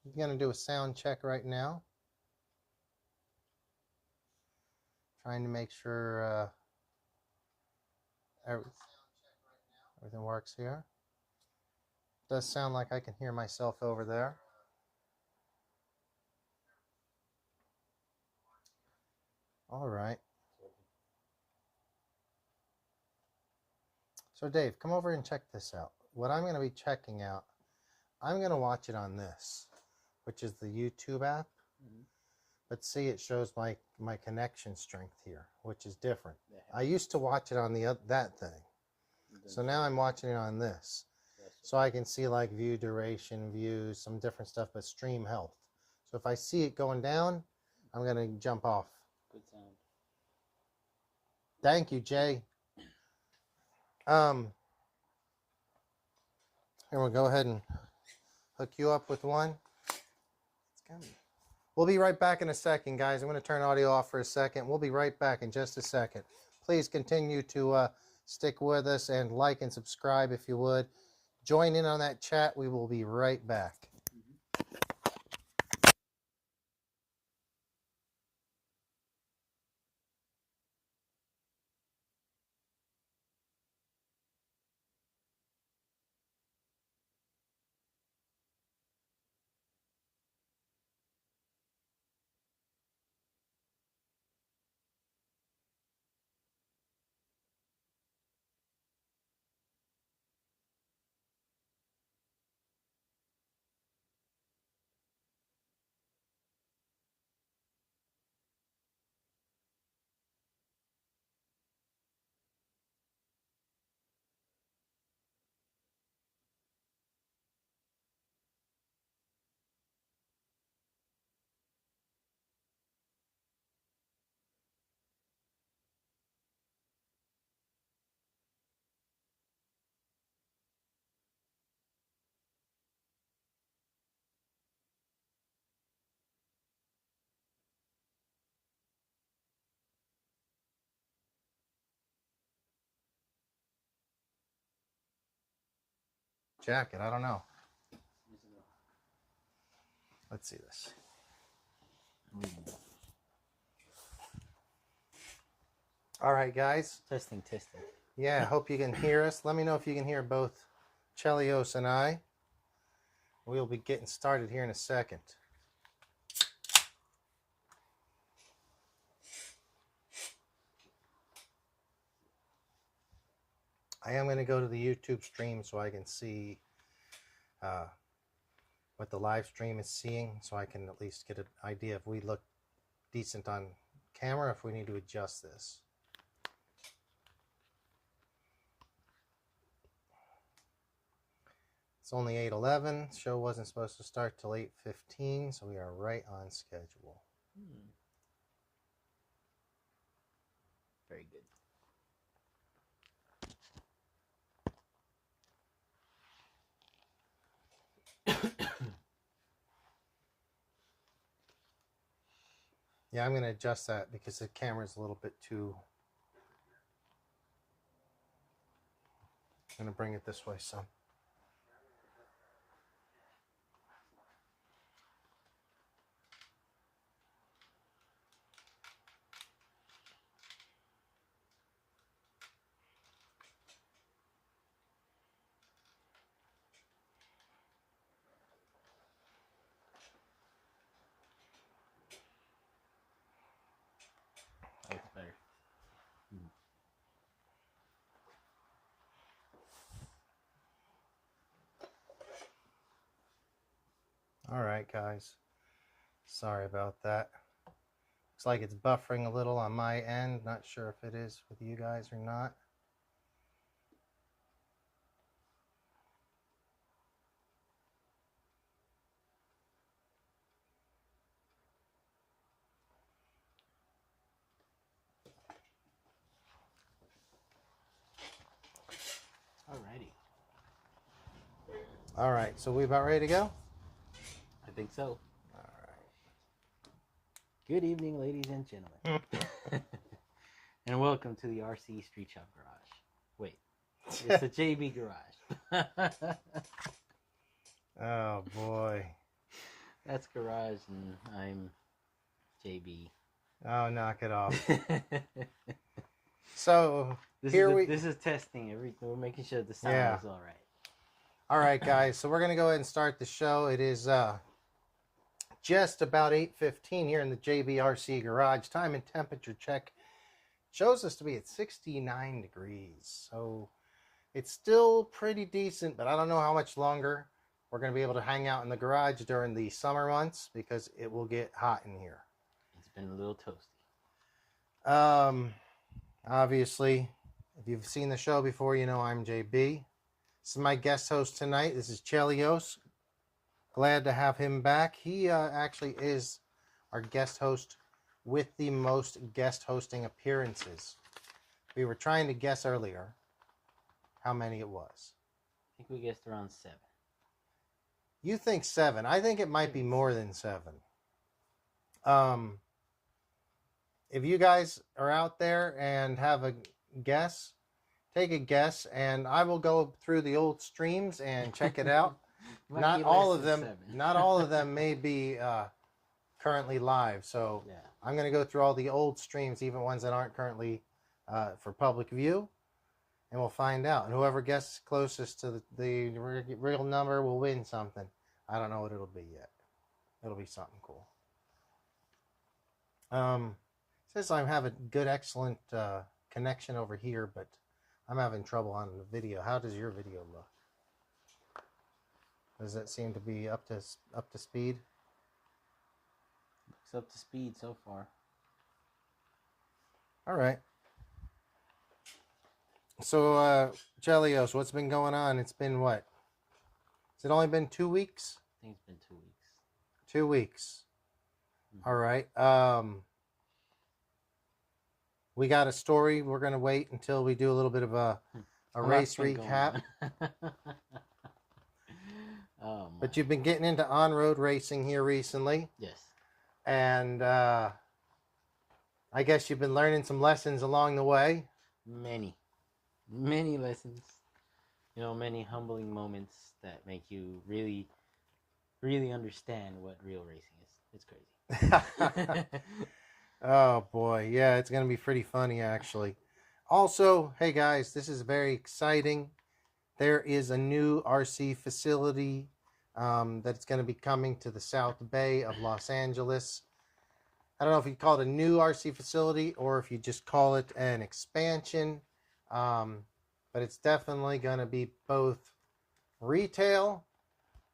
I'm going to do a sound check right now. Trying to make sure everything works here. Does sound like I can hear myself over there. All right. So Dave, come over and check this out. What I'm going to be checking out, I'm going to watch it on this, which is the YouTube app. Mm-hmm. But see, it shows my connection strength here, which is different. Yeah. I used to watch it on that thing. So now I'm watching it on this. So I can see like view duration, views, some different stuff, but stream health. So if I see it going down, I'm going to jump off. Good sound. Thank you, Jay. Here we'll go ahead and hook you up with one. It's coming. We'll be right back in a second, guys. I'm going to turn audio off for a second. We'll be right back in just a second. Please continue to stick with us and like and subscribe if you would. Join in on that chat. We will be right back. Jacket, I don't know. Let's see this. All right, guys. Testing. Yeah, I hope you can hear us. Let me know if you can hear both Chelios and I. We'll be getting started here in a second. I am going to go to the YouTube stream so I can see what the live stream is seeing, so I can at least get an idea if we look decent on camera, if we need to adjust this. It's only 8:11. Show wasn't supposed to start till 8:15, so we are right on schedule. Very good. Yeah, I'm going to adjust that because the camera's a little bit too... I'm going to bring it this way some. That's better. All right, guys. Sorry about that. Looks like it's buffering a little on my end. Not sure if it is with you guys or not. Alrighty. All right, so we about ready to go? I think so. All right. Good evening, ladies and gentlemen. And welcome to the RC Street Shop Garage. Wait, it's the JB Garage. Oh, boy. That's Garage, and I'm JB. Oh, knock it off. So this is testing everything. We're making sure the sound is all right. All right, guys. So we're gonna go ahead and start the show. It is just about 8:15 here in the JBRC garage. Time and temperature check shows us to be at 69 degrees. So it's still pretty decent, but I don't know how much longer we're going to be able to hang out in the garage during the summer months because it will get hot in here. It's been a little toasty. Obviously, if you've seen the show before, you know I'm JB. This is my guest host tonight. This is CHelios. Glad to have him back. He actually is our guest host with the most guest hosting appearances. We were trying to guess earlier how many it was. I think we guessed around 7. You think 7. I think it might be more than 7. If you guys are out there and have a guess, take a guess, and I will go through the old streams and check it out. Not all of them may be currently live, so yeah. I'm going to go through all the old streams, even ones that aren't currently for public view, and we'll find out. And whoever guesses closest to the real number will win something. I don't know what it'll be yet. It'll be something cool. Says I have a good, excellent connection over here, but I'm having trouble on the video. How does your video look? Does that seem to be up to speed? Looks up to speed so far. All right. So, CHelios, what's been going on? It's been what? Has it only been 2 weeks? I think it's been 2 weeks. 2 weeks. Mm-hmm. All right. We got a story. We're going to wait until we do a little bit of a race recap. Oh, but you've been getting into on-road racing here recently. Yes. And I guess you've been learning some lessons along the way. Many lessons. You know, many humbling moments that make you really, really understand what real racing is. It's crazy. Oh, boy. Yeah, it's going to be pretty funny, actually. Also, hey, guys, this is very exciting. There is a new RC facility that's going to be coming to the South Bay of Los Angeles. I don't know if you call it a new RC facility or if you just call it an expansion, but it's definitely going to be both retail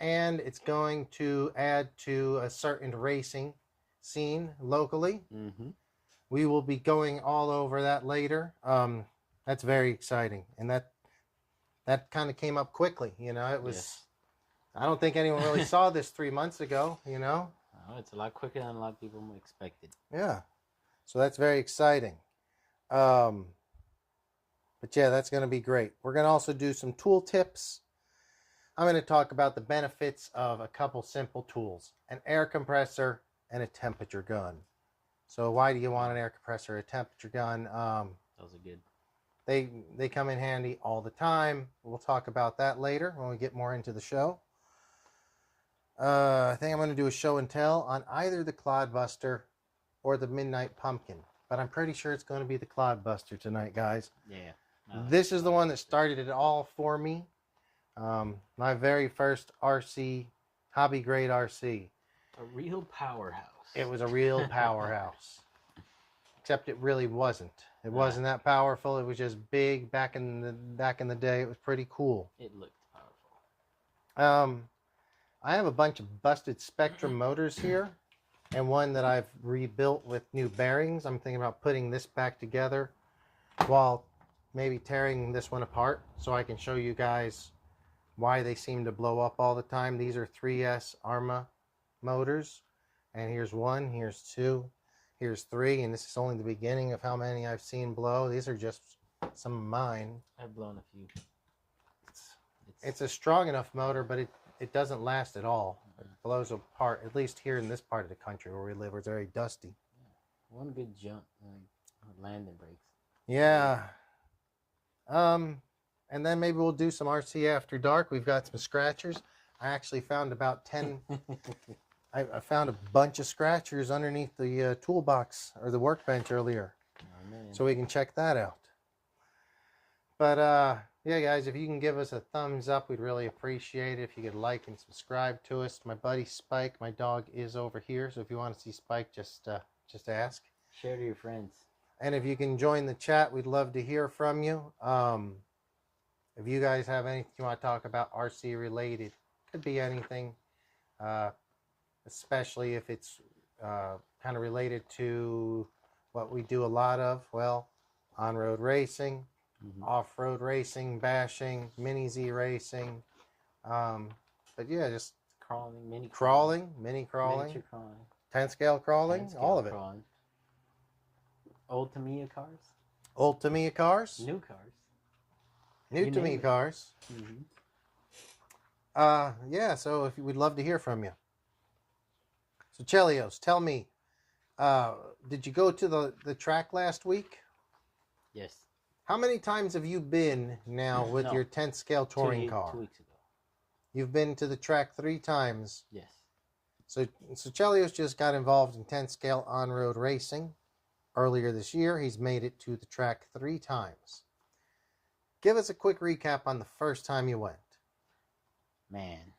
and it's going to add to a certain racing scene locally. Mm-hmm. We will be going all over that later. That's very exciting, and that kind of came up quickly. You know, it was. Yes. I don't think anyone really saw this 3 months ago. You know. Oh, it's a lot quicker than a lot of people expected. Yeah, so that's very exciting. But yeah, that's going to be great. We're going to also do some tool tips. I'm going to talk about the benefits of a couple simple tools: an air compressor and a temperature gun. So why do you want an air compressor, a temperature gun? Those are good. They come in handy all the time. We'll talk about that later when we get more into the show. I think I'm going to do a show and tell on either the Clodbuster or the Midnight Pumpkin, but I'm pretty sure it's going to be the Clodbuster tonight, guys. Yeah. This is the one that started it all for me. My very first RC, hobby grade RC. A real powerhouse. It was a real powerhouse. Except it really wasn't. It wasn't that powerful. It was just big back in the day. It was pretty cool. It looked powerful. I have a bunch of busted Spectrum motors here, and one that I've rebuilt with new bearings. I'm thinking about putting this back together while maybe tearing this one apart so I can show you guys why they seem to blow up all the time. These are 3S Arma motors, and here's 1, here's 2, here's 3, and this is only the beginning of how many I've seen blow. These are just some of mine. I've blown a few. It's a strong enough motor, but it doesn't last at all. It blows apart, at least here in this part of the country where we live, where it's very dusty. Yeah. One good jump, landing brakes. Yeah. And then maybe we'll do some RC after dark. We've got some scratchers. I actually found about 10 I found a bunch of scratchers underneath the toolbox or the workbench earlier. Oh, man. So we can check that out. But yeah, guys, if you can give us a thumbs up, we'd really appreciate it. If you could like and subscribe to us. My buddy Spike, my dog, is over here. So if you want to see Spike, just ask. Share to your friends. And if you can join the chat, we'd love to hear from you. If you guys have anything you want to talk about RC related, could be anything, especially if it's kind of related to what we do a lot of. Well, on-road racing, off-road racing, bashing, mini Z racing. But yeah, just Crawling, mini crawling, miniature crawling, 10 scale crawling, 10 scale all of it. crawling. Old Tamiya cars, Old Tamiya cars, new cars. new You Tamiya name it. cars. Mm-hmm. Yeah, so if we'd love to hear from you. So Chelios, tell me, did you go to the track last week? Yes. How many times have you been now with No. your 10th scale touring car? 2 weeks ago. You've been to the track 3 times. Yes. So Chelios just got involved in 10th scale on-road racing. Earlier this year, he's made it to the track 3 times. Give us a quick recap on the first time you went. Man.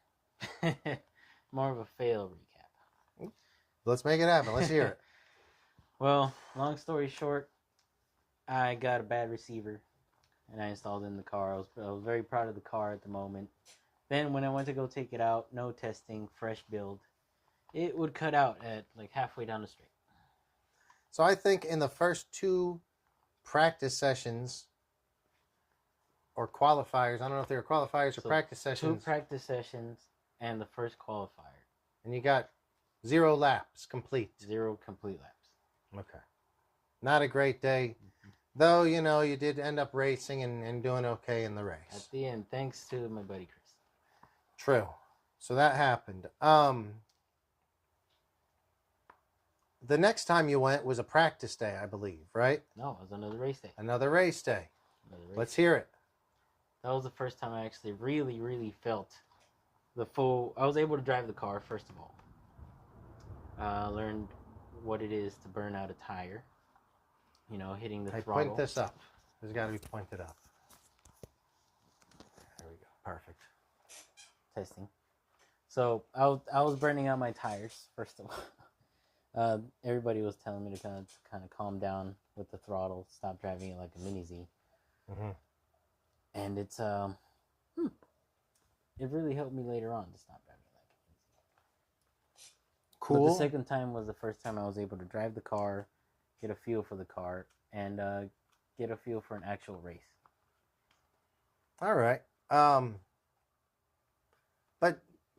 More of a fail recap. Let's make it happen. Let's hear it. Well, long story short, I got a bad receiver and I installed it in the car. I was very proud of the car at the moment. Then when I went to go take it out, no testing, fresh build, it would cut out at like halfway down the straight. So I think in the first 2 practice sessions or qualifiers, I don't know if they were qualifiers or practice 2 sessions, practice sessions and the first qualifier. and you got 0 laps complete. 0 complete laps. Okay. Not a great day. Though, you know, you did end up racing and doing okay in the race. At the end, thanks to my buddy Chris. True. So that happened. The next time you went was a practice day, I believe, right? No, it was another race day. Another race day. Another race Let's day. hear it. That was the first time I actually really felt the full... I was able to drive the car, first of all. Learned what it is to burn out a tire. You know, hitting the throttle. Point this up. It's got to be pointed up. There we go. Perfect. Testing. So I was burning out my tires, first of all. Everybody was telling me to kind of calm down with the throttle, stop driving it like a mini Z. Mm-hmm. And it's it really helped me later on to stop driving it like a mini Z. Cool. But the second time was the first time I was able to drive the car, get a feel for the car, and get a feel for an actual race. All right.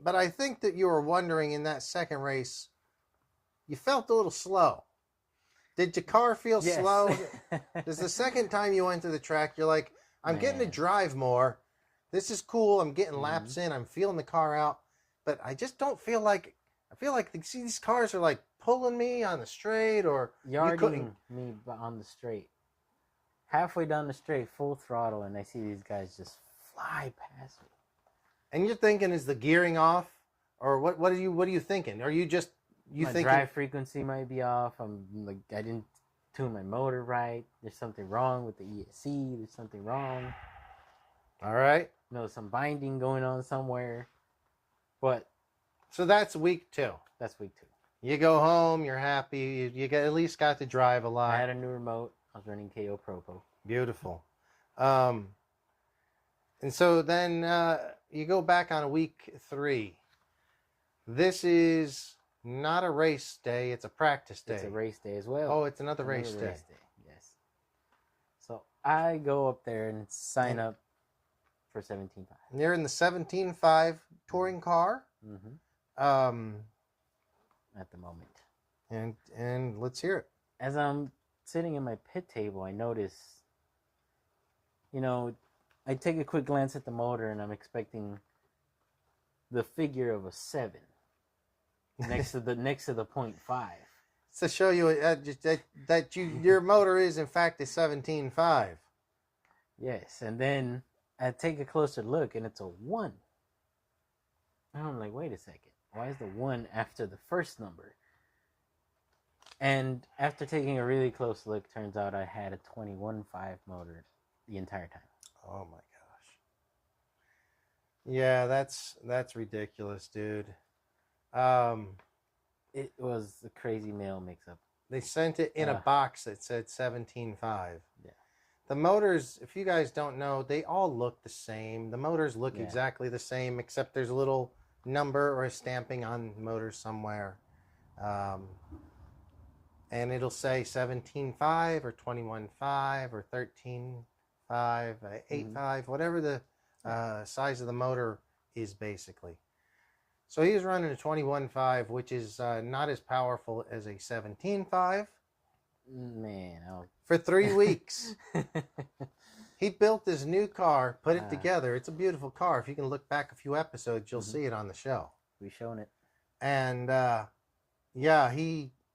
But I think that you were wondering in that second race, you felt a little slow. Did your car feel Yes. slow? Because the second time you went to the track, you're like, I'm getting to Man. drive more. This is cool. I'm getting laps in. I'm feeling the car out. But I just don't feel like, I feel like these cars are like pulling me on the straight or Yarding me on the straight. Halfway down the straight, full throttle, and I see these guys just fly past me. And you're thinking, is the gearing off? Or what are you thinking? Are you just, My thinking, drive frequency might be off. I'm like, I didn't tune my motor right. There's something wrong with the ESC. There's something wrong. all right. You know, some binding going on somewhere. But So that's week 2. that's week 2. You go home, you're happy, you at least got to drive a I lot. had a new remote. I was running KO Propo. Beautiful. And so then you go back on week 3. This is not a race day, it's a practice day. It's a race day as well. Oh, it's another race day. Yes. So I go up there and sign up for 17.5. You're in the 17.5 touring car. Mm-hmm. At the moment. And let's hear it. As I'm sitting in my pit table, I notice, you know, I take a quick glance at the motor and I'm expecting the figure of a 7 next to the 0.5. To show you that your motor is in fact a 17.5. Yes, and then I take a closer look and it's a 1. And I'm like, wait a second. why is the 1 after the first number? And after taking a really close look, turns out I had a 21.5 motor the entire time. Oh my gosh. Yeah, that's ridiculous, dude. It was a crazy mail mix-up. They sent it in a box that said 17.5. Yeah. The motors, if you guys don't know, they all look the same. The motors look exactly the same, except there's a little number or a stamping on the motor somewhere. And it'll say 17.5 or 21.5 or 13.5, 8.5, whatever the size of the motor is basically. So he's running a 21.5, which is not as powerful as a 17.5. Man, for 3 weeks. He built this new car, put it together. It's a beautiful car. If you can look back a few episodes, you'll see it on the show. We've shown it. And yeah,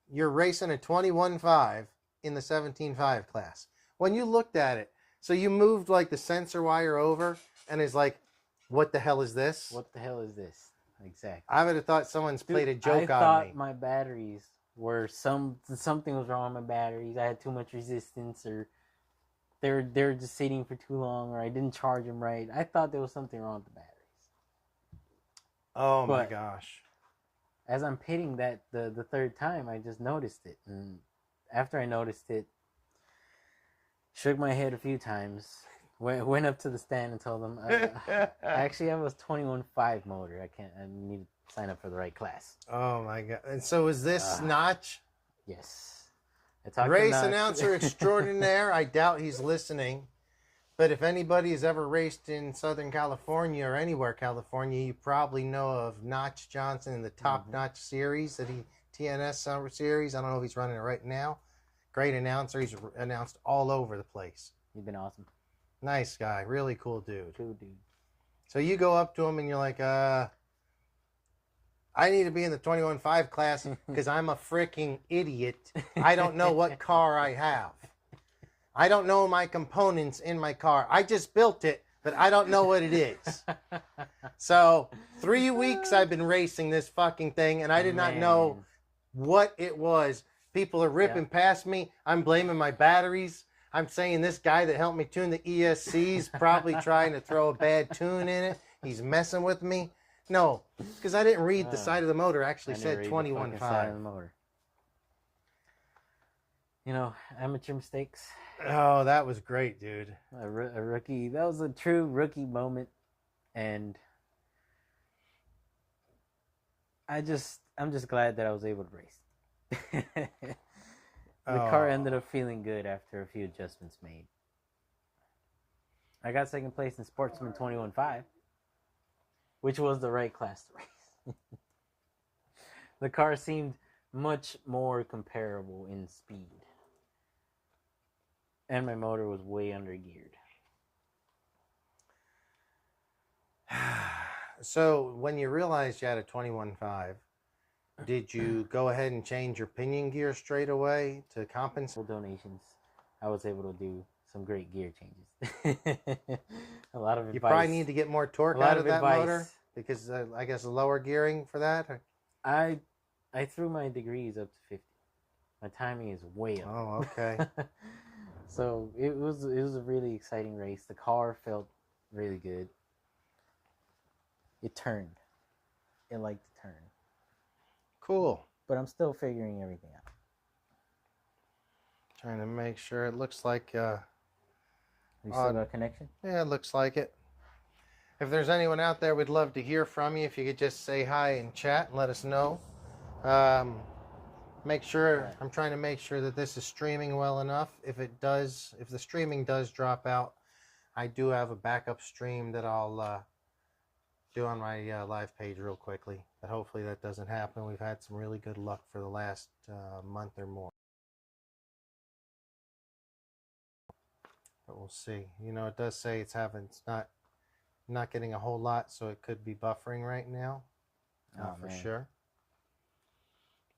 you're racing a 21.5 in the 17.5 class. When you looked at it, so you moved like the sensor wire over and is like, what the hell is this? What the hell is this? Exactly. I would have thought someone's played a joke on me. I thought my batteries were something was wrong with my batteries. I had too much resistance, or they're just sitting for too long, or I didn't charge them right. I thought there was something wrong with the batteries. Oh my gosh. As I'm pitting that the third time, I just noticed it. And after I noticed it, shook my head a few times, went up to the stand and told them, I actually have a 21.5 motor. I need to sign up for the right class. Oh my God. And so is this Notch? Yes. Race announcer extraordinaire. I doubt he's listening. But if anybody has ever raced in Southern California or anywhere California, you probably know of Notch Johnson in the Top Notch series, TNS Summer Series. I don't know if he's running it right now. Great announcer. He's announced all over the place. He's been awesome. Nice guy. Really cool dude. Cool dude. So you go up to him and you're like, I need to be in the 21.5 class because I'm a freaking idiot. I don't know what car I have. I don't know my components in my car. I just built it, but I don't know what it is. So 3 weeks I've been racing this fucking thing, and I did not know what it was. People are ripping past me. I'm blaming my batteries. I'm saying this guy that helped me tune the ESC's probably trying to throw a bad tune in it. He's messing with me. No, because I didn't read the side of the motor. Actually said 21.5. You know, amateur mistakes. Oh, that was great, dude. A rookie. That was a true rookie moment, and I'm just glad that I was able to race. The car ended up feeling good after a few adjustments made. I got second place in Sportsman 21.5, which was the right class to race. The car seemed much more comparable in speed. And my motor was way under geared. So when you realized you had a 21.5, did you go ahead and change your pinion gear straight away to compensate? Donations, I was able to do some great gear changes. A lot of advice. You probably need to get more torque out of that motor because I guess lower gearing for that. I threw my degrees up to 50. My timing is way up. Oh, okay. So it was a really exciting race. The car felt really good. It turned. It liked to turn. Cool. But I'm still figuring everything out. Trying to make sure. It looks like you still got a connection? Yeah, it looks like it. If there's anyone out there, we'd love to hear from you. If you could just say hi and chat and let us know. Make sure, I'm trying to make sure that this is streaming well enough. If the streaming does drop out, I do have a backup stream that I'll do on my live page real quickly. But hopefully that doesn't happen. We've had some really good luck for the last month or more. But we'll see. You know, it does say it's not getting a whole lot, so it could be buffering right now. For sure.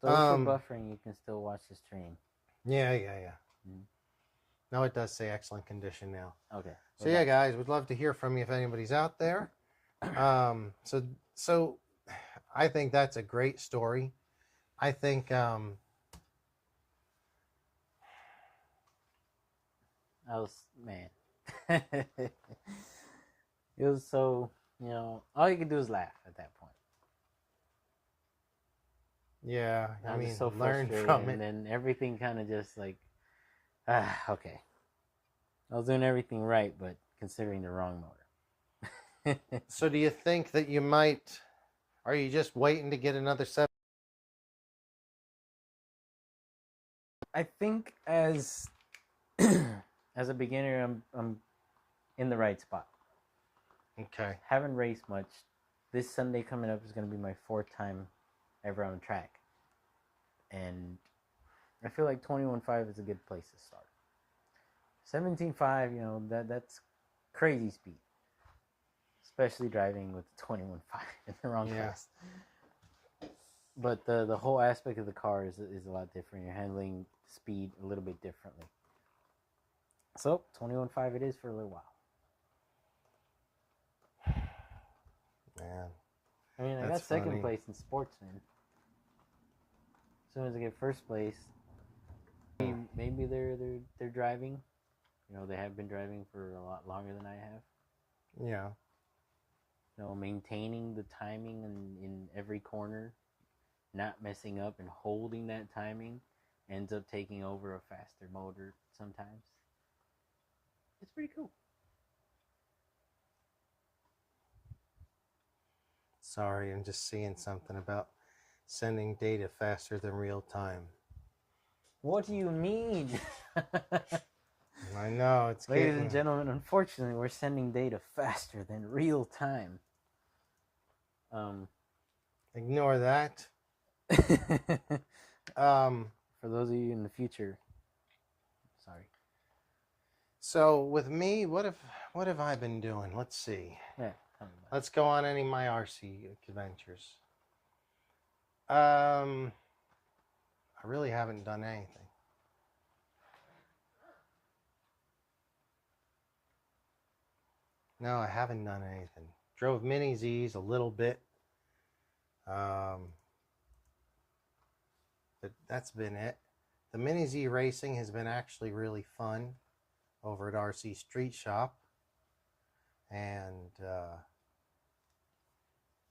So if you're buffering, you can still watch the stream. Yeah. Mm-hmm. No, it does say excellent condition now. Okay. So yeah, guys, we'd love to hear from you if anybody's out there. So I think that's a great story. I think I was, man. It was so, all you could do is laugh at that point. yeah, I was mean, just so learn frustrated, from and it. then everything kind of just like, okay. I was doing everything right, but considering the wrong motor. So do you think that you might, are you just waiting to get another 7? I think as a beginner, I'm in the right spot. Okay. Haven't raced much. This Sunday coming up is going to be my 4th time ever on track, and I feel like 21.5 is a good place to start. 17.5, that's crazy speed, especially driving with 21.5 in the wrong place. But the whole aspect of the car is a lot different. You're handling speed a little bit differently. So 21.5 it is for a little while. Man, I mean, I got second place in Sportsman. As soon as I get first place, maybe they're driving. They have been driving for a lot longer than I have. Yeah. Maintaining the timing in every corner, not messing up and holding that timing, ends up taking over a faster motor sometimes. It's pretty cool. Sorry, I'm just seeing something about sending data faster than real time. What do you mean? I know, it's Ladies and gentlemen, unfortunately, we're sending data faster than real time. Ignore that. For those of you in the future, sorry. So with me, what have I been doing? Let's see. Yeah. Let's go on any of my RC adventures. I really haven't done anything. No, I haven't done anything. Drove Mini Z's a little bit. But that's been it. The Mini Z racing has been actually really fun over at RC Street Shop. And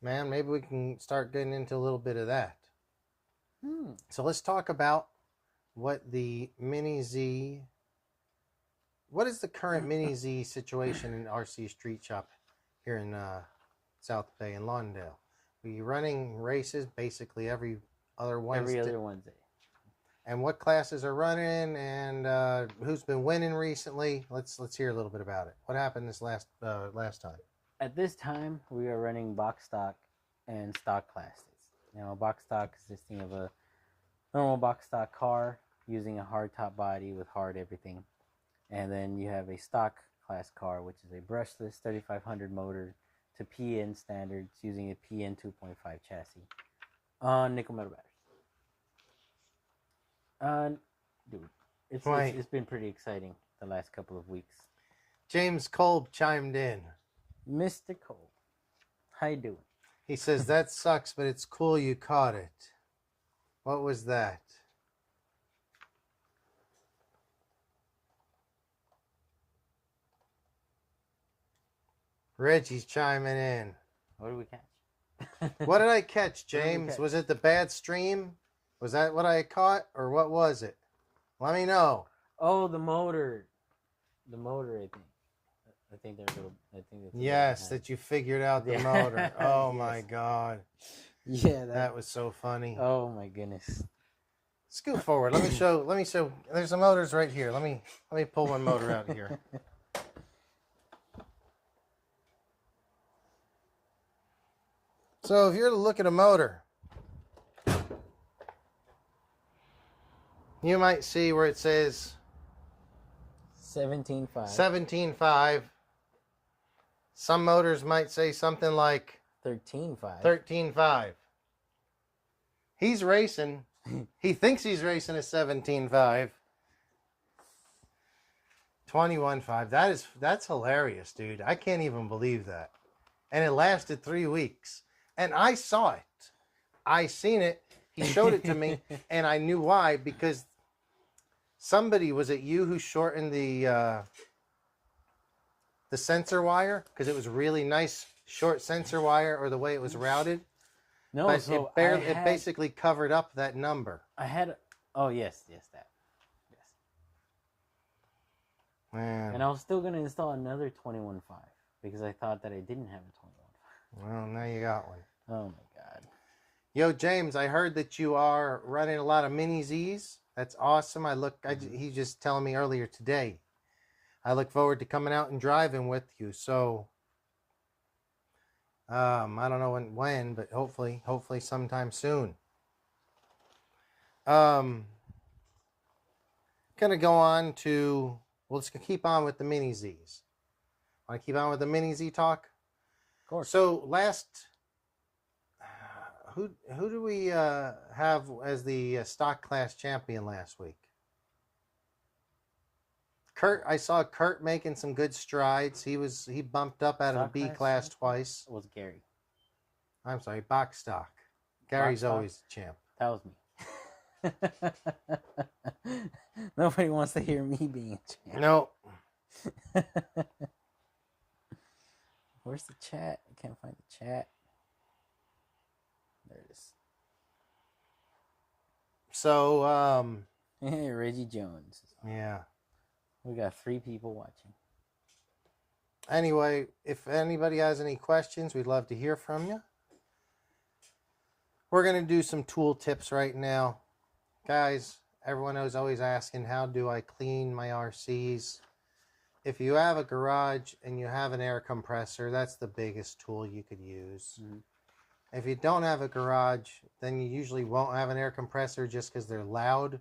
man, maybe we can start getting into a little bit of that. So let's talk about what the Mini Z, what is the current Mini Z situation in RC Street Shop here in South Bay and Lawndale? We're running races basically every other Wednesday. Every other Wednesday. And what classes are running, and who's been winning recently? Let's hear a little bit about it. What happened this last time? At this time, we are running box stock and stock classes. Box stock consisting of a normal box stock car using a hard top body with hard everything, and then you have a stock class car, which is a brushless 3500 motor to PN standards using a PN 2.5 chassis on nickel metal batteries. Dude, it's been pretty exciting the last couple of weeks. James Kolb chimed in. Mr. Cole, how you doing? He says, that sucks, but it's cool you caught it. What was that? Reggie's chiming in. What did we catch? What did I catch, James? Was it the bad stream? Was that what I caught, or what was it? Let me know. Oh, the motor. The motor, I think. I think that's yes, that you figured out the motor. Oh yes. My God. Yeah, that was so funny. Oh my goodness. Scoot forward. Let me show. There's the motors right here. Let me pull one motor out here. So if you're to look at a motor, you might see where it says 17.5. 17.5. Some motors might say something like 13.5. 13.5. He's racing. He thinks he's racing a 17.5. 21.5. That's hilarious, dude. I can't even believe that. And it lasted 3 weeks. And I saw it. I seen it. He showed it to me, and I knew why, because somebody, was it you who shortened the sensor wire? Because it was really nice short sensor wire, or the way it was routed. No, But so it barely, it basically covered up that number. I had, oh yes, that. Yes. Man. And I was still going to install another 21.5 because I thought that I didn't have a 21.5. Well, now you got one. Oh my God. Yo, James, I heard that you are running a lot of mini Zs. That's awesome. He just telling me earlier today. I look forward to coming out and driving with you. So, I don't know when, but hopefully sometime soon. Gonna go on to, well, let's keep on with the mini Zs. Want to keep on with the mini Z talk? Of course. So who do we have as the stock class champion last week? Kurt. I saw Kurt making some good strides. He bumped up out of the B class twice. It was Gary. I'm sorry, box stock. Gary's always the champ. That was me. Nobody wants to hear me being a champ. No. Where's the chat? I can't find the chat. There it is. So, Reggie Jones. yeah. We got 3 people watching. Anyway, if anybody has any questions, we'd love to hear from you. We're going to do some tool tips right now. Guys, everyone is always asking, how do I clean my RCs? If you have a garage and you have an air compressor, that's the biggest tool you could use. Mm-hmm. If you don't have a garage, then you usually won't have an air compressor just because they're loud.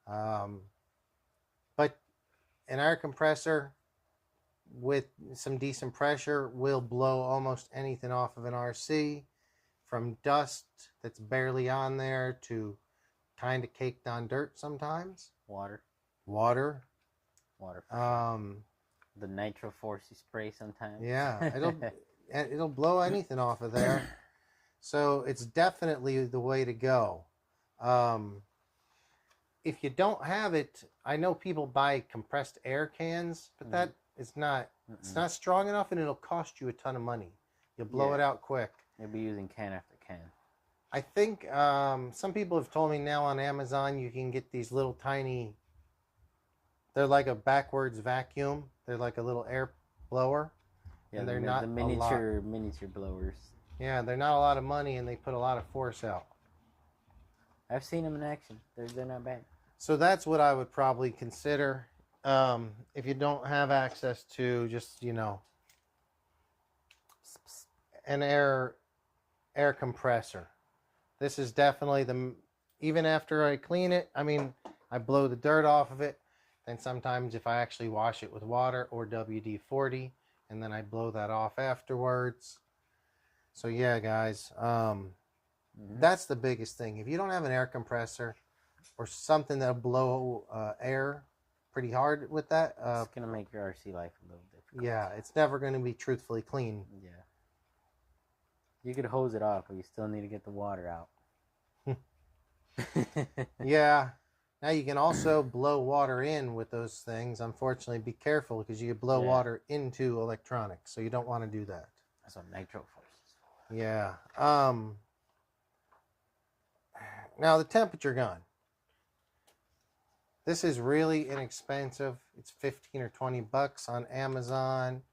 But an air compressor with some decent pressure will blow almost anything off of an RC, from dust that's barely on there to kind of caked on dirt sometimes. Water. The nitro force you spray sometimes. Yeah, it'll blow anything off of there. So it's definitely the way to go. If you don't have it, I know people buy compressed air cans, but that is not, it's not strong enough, and it'll cost you a ton of money. You'll blow it out quick. You'll be using can after can. I think some people have told me now on Amazon you can get these little tiny, they're like a backwards vacuum. They're like a little air blower. Yeah, and they're not the miniature blowers. Yeah, they're not a lot of money, and they put a lot of force out. I've seen them in action. They're not bad. So that's what I would probably consider. If you don't have access to just, an air compressor. This is definitely even after I clean it, I blow the dirt off of it. Then sometimes if I actually wash it with water or WD-40, and then I blow that off afterwards. So yeah, guys, that's the biggest thing. If you don't have an air compressor or something that'll blow air pretty hard with that, it's gonna make your RC life a little difficult. Yeah, it's never gonna be truthfully clean. Yeah, you could hose it off, but you still need to get the water out. Yeah. Now you can also blow water in with those things. Unfortunately, be careful because you blow water into electronics, so you don't want to do that. That's what nitro force is for. Yeah. Now the temperature gun. This is really inexpensive. It's 15 or 20 bucks on Amazon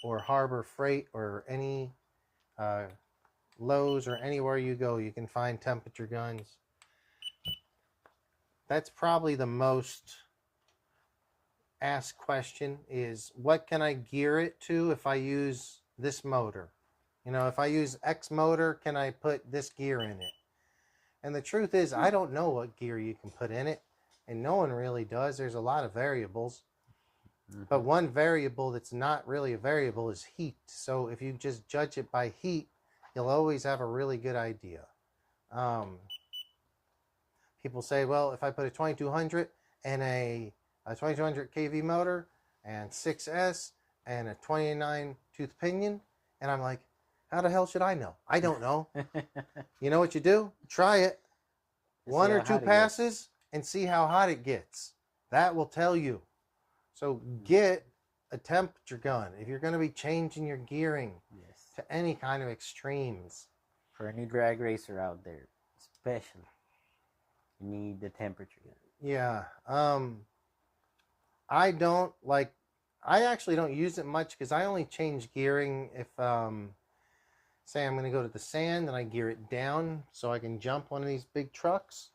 or Harbor Freight or any Lowe's or anywhere you go. You can find temperature guns. That's probably the most asked question is, what can I gear it to if I use this motor? If I use X motor, can I put this gear in it? And the truth is, I don't know what gear you can put in it, and no one really does. There's a lot of variables. But one variable that's not really a variable is heat. So if you just judge it by heat, you'll always have a really good idea. People say, well, if I put a 2200 and a 2200 kV motor and 6S and a 29 tooth pinion, and I'm like, How the hell should I know? I don't know. You know what you do? Try it. One or two passes and see how hot it gets. That will tell you. So get a temperature gun if you're going to be changing your gearing to any kind of extremes. For any drag racer out there, especially, you need the temperature gun. Yeah. I actually don't use it much because I only change gearing if, say I'm going to go to the sand and I gear it down so I can jump one of these big trucks.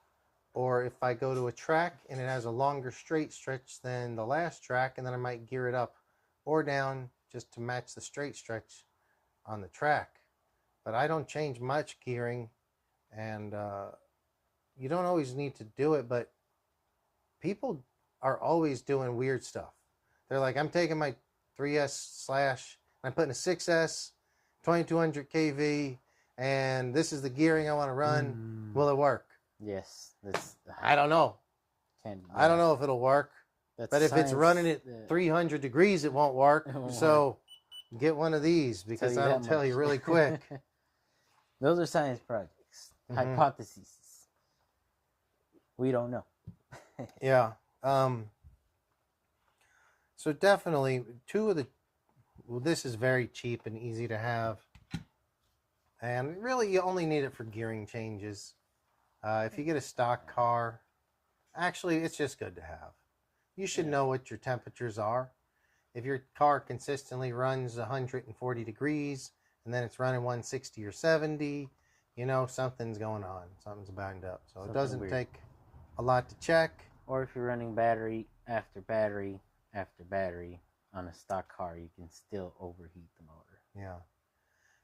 Or if I go to a track and it has a longer straight stretch than the last track, and then I might gear it up or down just to match the straight stretch on the track. But I don't change much gearing, and you don't always need to do it, but people are always doing weird stuff. They're like, I'm taking my 3S slash, I'm putting a 6S, 2200 kV, and this is the gearing I want to run. Will it work? Yes. I don't know. I don't know if it'll work. But if it's running at 300 degrees, it won't work. So get one of these because that'll tell you really quick. Those are science projects. Hypotheses. We don't know. Yeah. So definitely this is very cheap and easy to have. And really you only need it for gearing changes. If you get a stock car, actually it's just good to have. You should know what your temperatures are. If your car consistently runs 140 degrees and then it's running 160 or 70, you know something's going on. Something's bound up. So it doesn't take a lot to check. Or if you're running battery after battery after battery on a stock car, you can still overheat the motor. Yeah.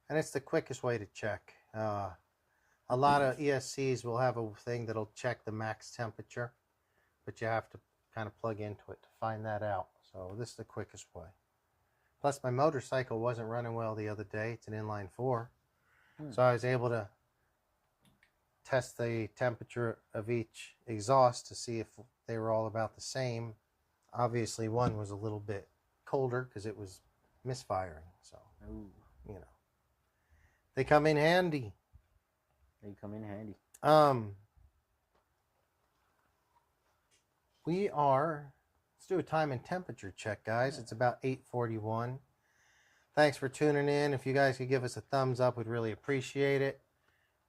And it's the quickest way to check. A lot of ESCs will have a thing that'll check the max temperature, but you have to kind of plug into it to find that out. So this is the quickest way. Plus my motorcycle wasn't running well the other day. It's an inline 4. So I was able to test the temperature of each exhaust to see if they were all about the same. Obviously one was a little bit colder because it was misfiring. So, you know, they come in handy. Let's do a time and temperature check, guys. It's about 8:41. Thanks for tuning in. If you guys could give us a thumbs up, we'd really appreciate it.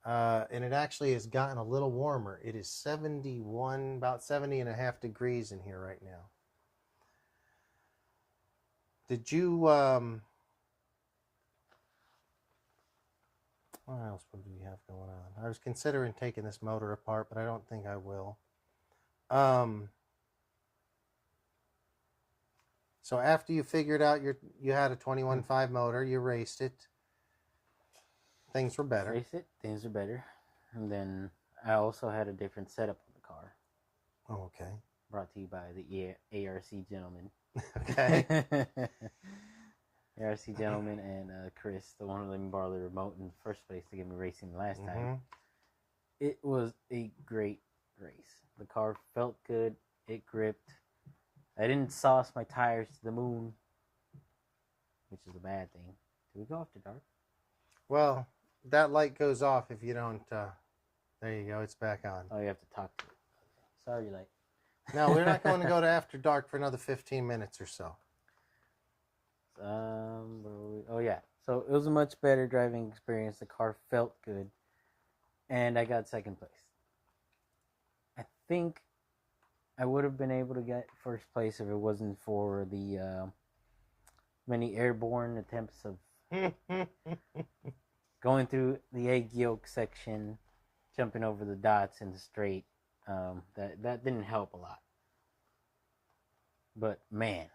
And it actually has gotten a little warmer. It is 71, about 70.5 degrees in here right now. Did you, what else do we have going on? I was considering taking this motor apart, but I don't think I will. So after you figured out you had a 21.5 motor, you raced it. Things were better. Things are better. And then I also had a different setup on the car. Oh, okay. Brought to you by the ARC gentleman. Okay. ARC gentleman and Chris, the one who let me borrow the remote in the first place to get me racing the last time. It was a great race. The car felt good. It gripped. I didn't sauce my tires to the moon, which is a bad thing. Did we go after dark? Well, that light goes off if you don't. There you go. It's back on. Oh, you have to talk to it. Sorry, light. No, we're not going to go to after dark for another 15 minutes or so. Oh yeah. So it was a much better driving experience. The car felt good, and I got second place. I think I would have been able to get first place if it wasn't for the many airborne attempts of going through the egg yolk section, jumping over the dots in the straight. That didn't help a lot. But man,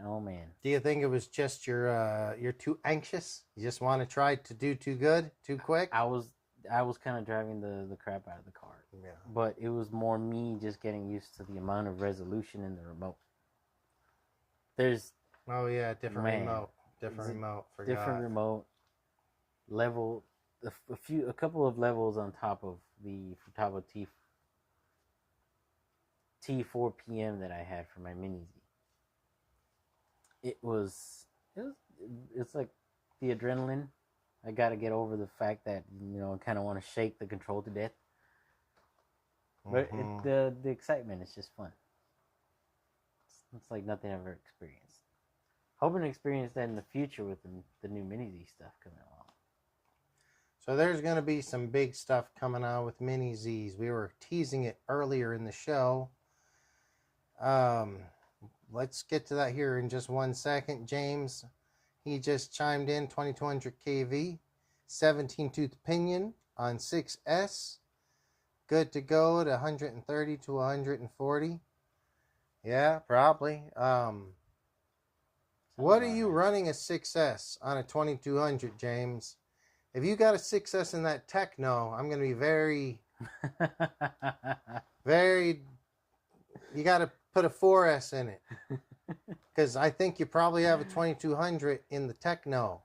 oh man. Do you think it was just you're too anxious? You just want to try to do too good, too quick? I was kind of driving the crap out of the car. Yeah. But it was more me just getting used to the amount of resolution in the remote. There's different remote. Forgot. Different remote level. A couple of levels on top of the Furtado T4 PM that I had for my Mini Z. It's like the adrenaline I gotta get over the fact that I kind of want to shake the control to death. But the excitement is just fun. It's like nothing I've ever experienced. Hoping to experience that in the future with the new Mini Z stuff coming along. So there's going to be some big stuff coming out with Mini Zs. We were teasing it earlier in the show. Let's get to that here in just 1 second. James, he just chimed in 2200 kV, 17 tooth pinion on 6S. Good to go at 130 to 140. Yeah, probably. What are you running a 6S on a 2200, James? If you got a 6S in that Techno, I'm going to be very, you got to put a 4S in it. Because I think you probably have a 2200 in the Techno.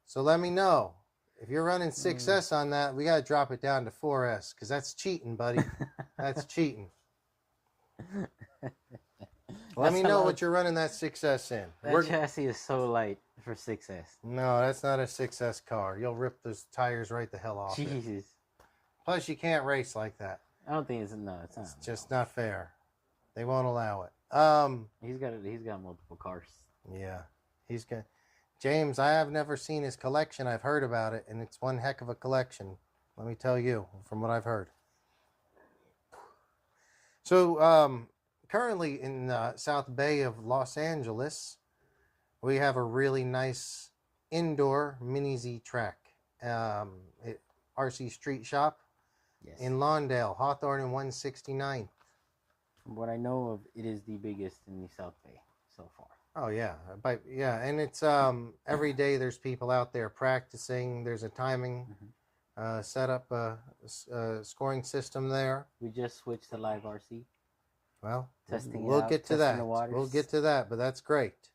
So let me know. If you're running 6S on that, we got to drop it down to 4S. Because that's cheating, buddy. That's cheating. Let me know what you're running that 6S in. That chassis is so light for 6S. No, that's not a 6S car. You'll rip those tires right the hell off. Jesus. Plus, you can't race like that. I don't think it's not. It's just not fair. They won't allow it. He's got multiple cars. Yeah, he's got. James, I have never seen his collection. I've heard about it, and it's one heck of a collection. Let me tell you, from what I've heard. So, currently in South Bay of Los Angeles, we have a really nice indoor Mini Z track. RC Street Shop in Lawndale, Hawthorne and 169th. From what I know of, it is the biggest in the South Bay so far. Oh yeah, and it's every day there's people out there practicing. There's a timing set up scoring system there. We just switched to live RC. Well, testing. We'll get to that. We'll get to that, but that's great.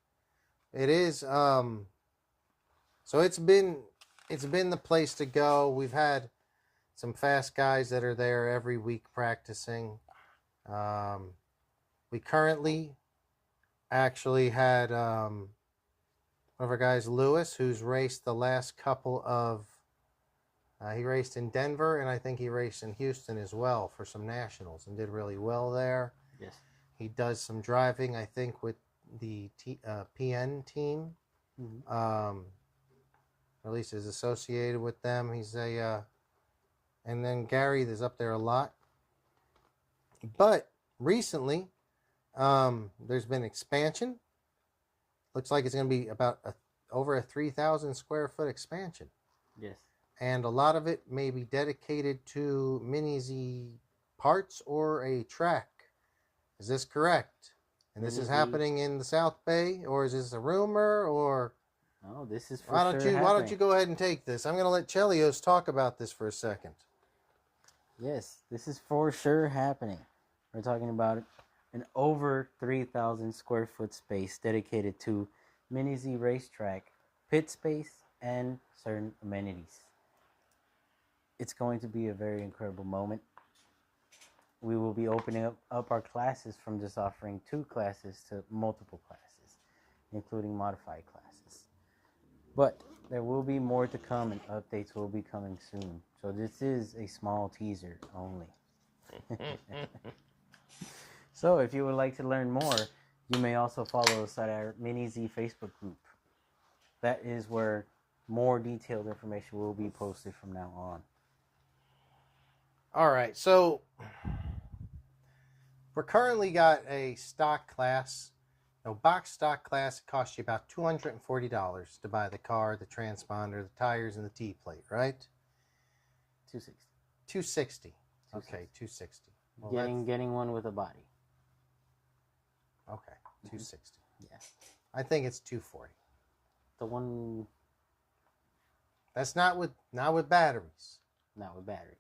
It is. So it's been the place to go. We've had some fast guys that are there every week practicing. We currently actually had one of our guys, Lewis, who's raced the last couple of. He raced in Denver, and I think he raced in Houston as well for some nationals, and did really well there. Yes. He does some driving, I think, with the PN team. Or at least is associated with them. He's a, and then Gary is up there a lot. But recently, there's been expansion. Looks like it's going to be about over a 3,000 square foot expansion. Yes. And a lot of it may be dedicated to Mini Z parts or a track. Is this correct? And this is happening in the South Bay, or is this a rumor, or? Oh, this is for why don't you go ahead and take this? I'm going to let Chelios talk about this for a second. Yes, this is for sure happening. We're talking about an over 3,000 square foot space dedicated to Mini Z racetrack, pit space, and certain amenities. It's going to be a very incredible moment. We will be opening up our classes from just offering 2 classes to multiple classes, including modified classes. But there will be more to come, and updates will be coming soon. So this is a small teaser only. So if you would like to learn more, you may also follow us at our Mini Z Facebook group. That is where more detailed information will be posted from now on. All right, so we're currently got a stock class. Box stock class, it costs you about $240 to buy the car, the transponder, the tires, and the T-plate, right? $260. $260. Okay, $260. Well, getting one with a body. Okay, $260. Yeah. I think it's $240. The one. That's not with batteries. Not with batteries.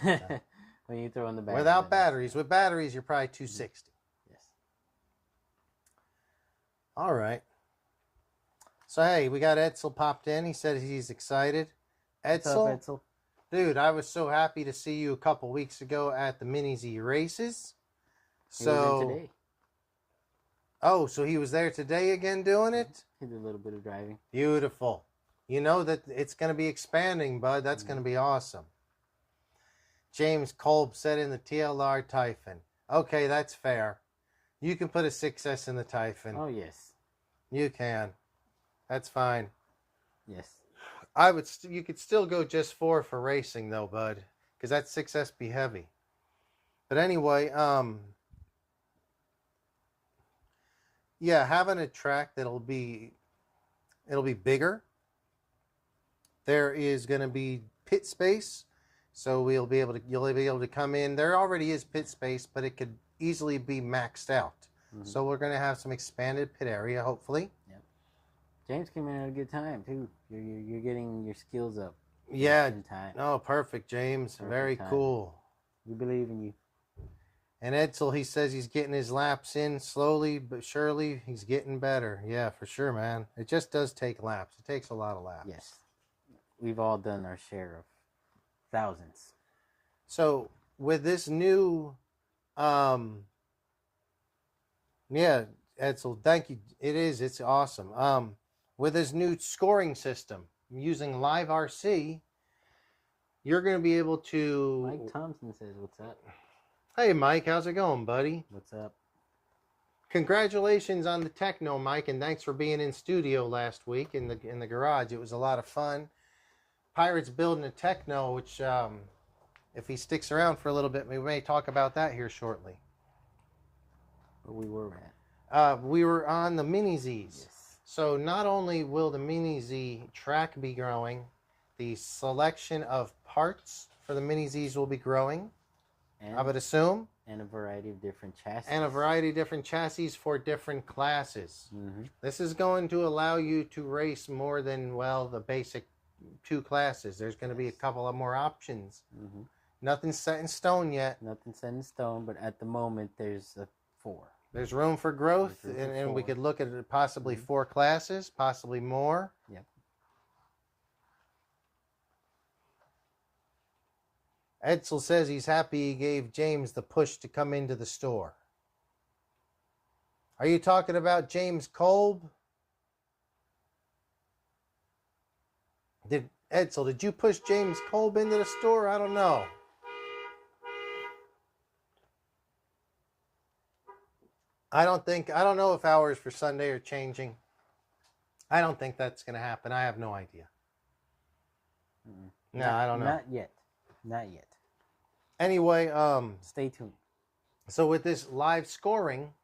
No. When you throw in the batteries. Without batteries. With batteries, you're probably $260. Yes. All right. So, hey, we got Edsel popped in. He said he's excited. Edsel? What's up, Edsel? Dude, I was so happy to see you a couple weeks ago at the Mini Z races. He was in today. Oh, so he was there today again doing it? He did a little bit of driving. Beautiful. You know that it's going to be expanding, bud. That's going to be awesome. James Kolb said in the TLR Typhon. Okay, that's fair. You can put a 6S in the Typhon. Oh, yes. You can. That's fine. Yes. You could still go just 4 for racing though, bud, because that 6S be heavy. But anyway, yeah, having a track it'll be bigger. There is going to be pit space, so you'll be able to come in. There already is pit space, but it could easily be maxed out. Mm-hmm. So we're going to have some expanded pit area, hopefully. Yep. James came in at a good time too. You're getting your skills up. Yeah. In time. Oh, perfect, James. Perfect Very time. Cool. We believe in you. And Edsel, he says he's getting his laps in slowly but surely. He's getting better. Yeah, for sure, man. It just does take laps. It takes a lot of laps. Yes. We've all done our share of thousands. So with this new, yeah, Edsel, thank you. It's awesome. With this new scoring system using Live RC, you're going to be able to. Mike Thompson says, "What's up?" Hey, Mike, how's it going, buddy? What's up? Congratulations on the techno, Mike, and thanks for being in studio last week in the garage. It was a lot of fun. Pirate's building a techno, which if he sticks around for a little bit, we may talk about that here shortly. Where we were at? We were on the Mini Zs. Yes. So not only will the Mini Z track be growing, the selection of parts for the Mini Zs will be growing. And, I would assume. And a variety of different chassis. And a variety of different chassis for different classes. Mm-hmm. This is going to allow you to race more than, well, the basic 2 classes. There's going to be a couple of more options. Mm-hmm. Nothing's set in stone yet. Nothing's set in stone, but at the moment there's 4. There's room for growth, and we could look at possibly 4 classes, possibly more. Yep. Edsel says he's happy he gave James the push to come into the store. Are you talking about James Kolb? Edsel, did you push James Kolb into the store? I don't know. I don't know if hours for Sunday are changing. I don't think that's going to happen. I have no idea. No, I don't know. Not yet. Not yet. Anyway, stay tuned. So with this live scoring,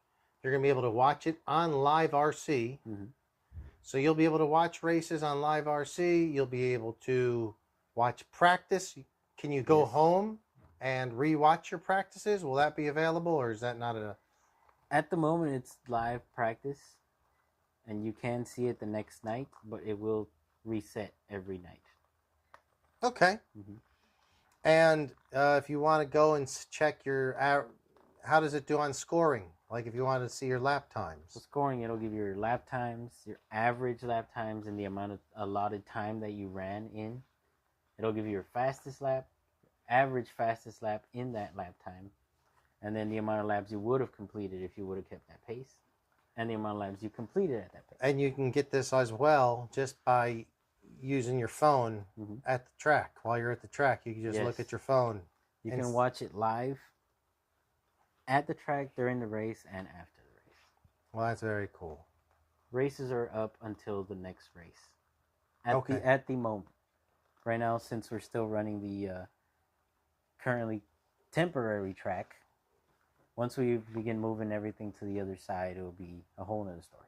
you're going to be able to watch it on Live RC. Mm-hmm. So you'll be able to watch races on Live RC. You'll be able to watch practice. Can you go home and re-watch your practices? Will that be available, or is that not a... At the moment, it's live practice, and you can see it the next night, but it will reset every night. Okay. Mm-hmm. And if you want to go and check your... how does it do on scoring? Like if you want to see your lap times. So scoring, it'll give you your lap times, your average lap times, and the amount of allotted time that you ran in. It'll give you your fastest lap, average fastest lap in that lap time, and then the amount of laps you would have completed if you would have kept that pace, and the amount of laps you completed at that pace. And you can get this as well just by using your phone at the track. While you're at the track, you can just look at your phone. You can watch it live at the track, during the race, and after the race. Well, that's very cool. Races are up until the next race. At the moment. Right now, since we're still running the currently temporary track, once we begin moving everything to the other side, it will be a whole nother story.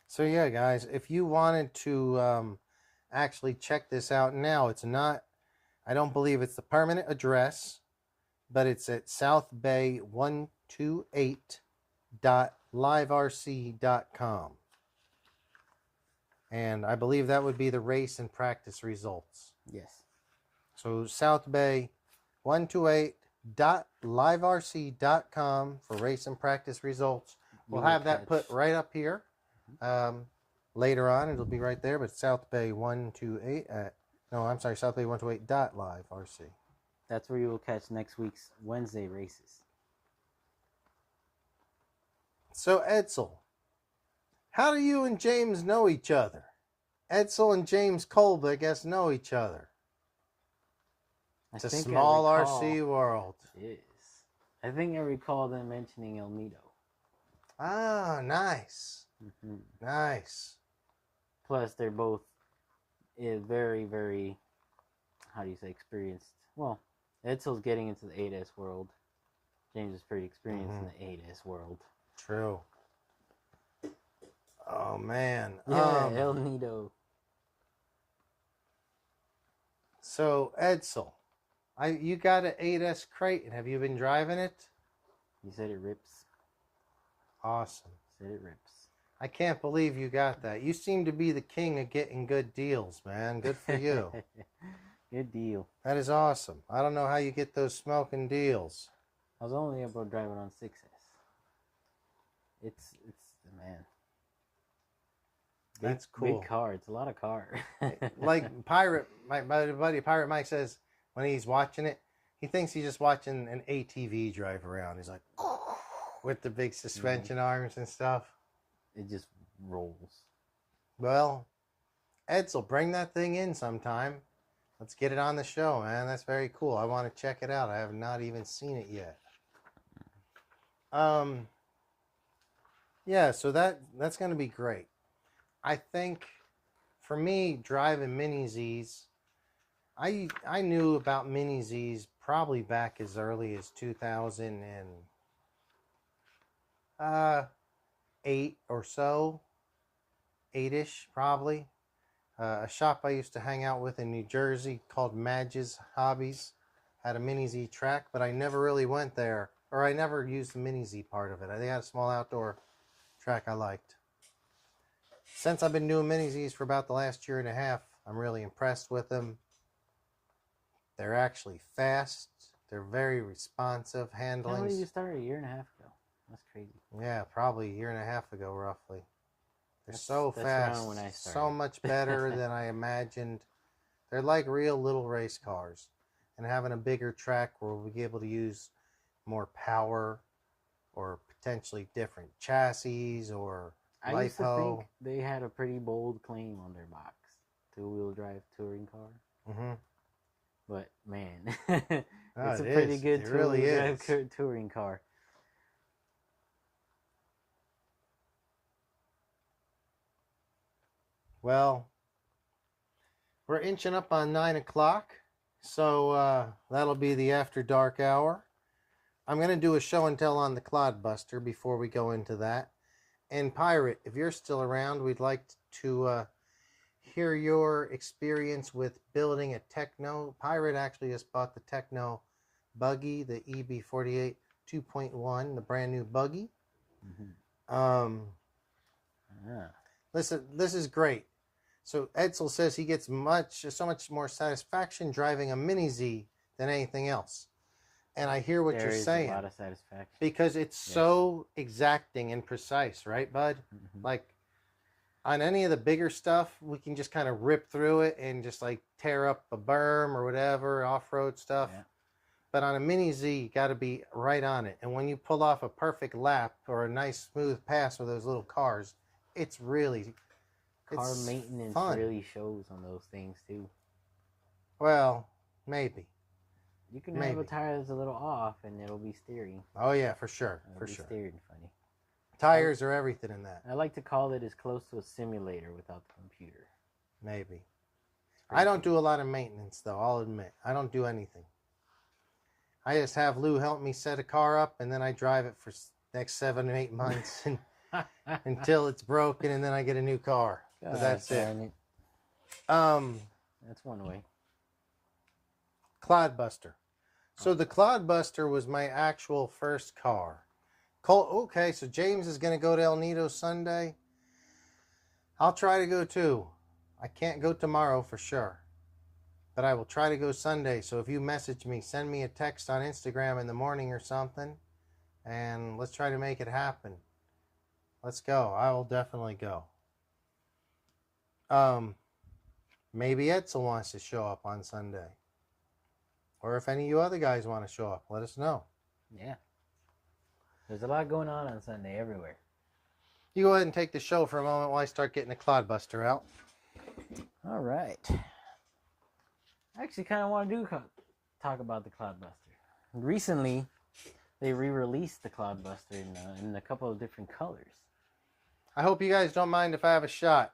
So yeah, guys, if you wanted to actually check this out now, it's not, I don't believe it's the permanent address, but it's at southbay128.liverc.com. And I believe that would be the race and practice results. Yes. So southbay128.liverc.com for race and practice results. We'll have that put right up here. Later on, it'll be right there, but southbay128.liverc. That's where you will catch next week's Wednesday races. So, Edsel, how do you and James know each other? Edsel and James Kolb, I guess, know each other. It's a small RC world. It is. I think I recall them mentioning El Nido. Ah, nice. Mm-hmm. Nice. Plus, they're both very, very, how do you say, experienced. Well, Edsel's getting into the 8S world. James is pretty experienced in the 8S world. True. Oh, man. Yeah, El Nido. So, Edsel, you got an 8S Creighton. Have you been driving it? You said it rips. Awesome. Said it rips. I can't believe you got that. You seem to be the king of getting good deals, man. Good for you. Good deal. That is awesome. I don't know how you get those smoking deals. I was only able to drive it on 6S. It's man. That's cool. Big car. It's a lot of car. Like Pirate, my buddy Pirate Mike says when he's watching it, he thinks he's just watching an ATV drive around. He's like, with the big suspension arms and stuff. It just rolls. Well, Edsel, bring that thing in sometime. Let's get it on the show, man. That's very cool. I want to check it out. I have not even seen it yet. Yeah, so that's going to be great. I think for me, driving Mini Zs, I knew about Mini Zs probably back as early as 2008 or so, 8-ish probably. A shop I used to hang out with in New Jersey called Madge's Hobbies had a Mini Z track, but I never really went there, or I never used the Mini Z part of it. They had a small outdoor track I liked. Since I've been doing Mini Zs for about the last year and a half, I'm really impressed with them. They're actually fast. They're very responsive handling. How did you start a year and a half ago? That's crazy. Yeah, probably a year and a half ago, roughly. They're so fast, when I started. so much better than I imagined. They're like real little race cars. And having a bigger track where we'll be able to use more power or potentially different chassis or I used to think they had a pretty bold claim on their box. Two-wheel drive touring car. Mm-hmm. But, man, it's a it pretty is. good It really two-wheel is. drive touring car. Well, we're inching up on 9 o'clock, so that'll be the after dark hour. I'm going to do a show and tell on the Clodbuster before we go into that. And Pirate, if you're still around, we'd like to hear your experience with building a Techno. Pirate actually just bought the Techno buggy, the EB48 2.1, the brand new buggy. Mm-hmm. Listen, this is great. So Edsel says he gets so much more satisfaction driving a Mini Z than anything else. And I hear what you're saying. There is a lot of satisfaction. Because it's so exacting and precise, right, bud? Mm-hmm. Like, on any of the bigger stuff, we can just kind of rip through it and just, like, tear up a berm or whatever, off-road stuff. Yeah. But on a Mini Z, you got to be right on it. And when you pull off a perfect lap or a nice, smooth pass with those little cars, it's really... Car maintenance fun. Really shows on those things, too. Well, maybe. You can have a tire that's a little off, and it'll be steering. Oh, yeah, for sure. It'll be steering funny. Tires are everything in that. I like to call it as close to a simulator without the computer. Maybe. I don't do a lot of maintenance, though, I'll admit. I don't do anything. I just have Lou help me set a car up, and then I drive it for the next 7 or 8 months and until it's broken, and then I get a new car. But that's it. That's one way. Clodbuster. So the Clodbuster was my actual first car. Okay, so James is going to go to El Nido Sunday. I'll try to go too. I can't go tomorrow for sure. But I will try to go Sunday. So if you message me, send me a text on Instagram in the morning or something. And let's try to make it happen. Let's go. I will definitely go. Maybe Edsel wants to show up on Sunday. Or if any of you other guys want to show up, let us know. Yeah. There's a lot going on Sunday everywhere. You go ahead and take the show for a moment while I start getting the Clodbuster out. All right. I actually kind of want to talk about the Cloudbuster. Recently, they re-released the Cloudbuster in a couple of different colors. I hope you guys don't mind if I have a shot.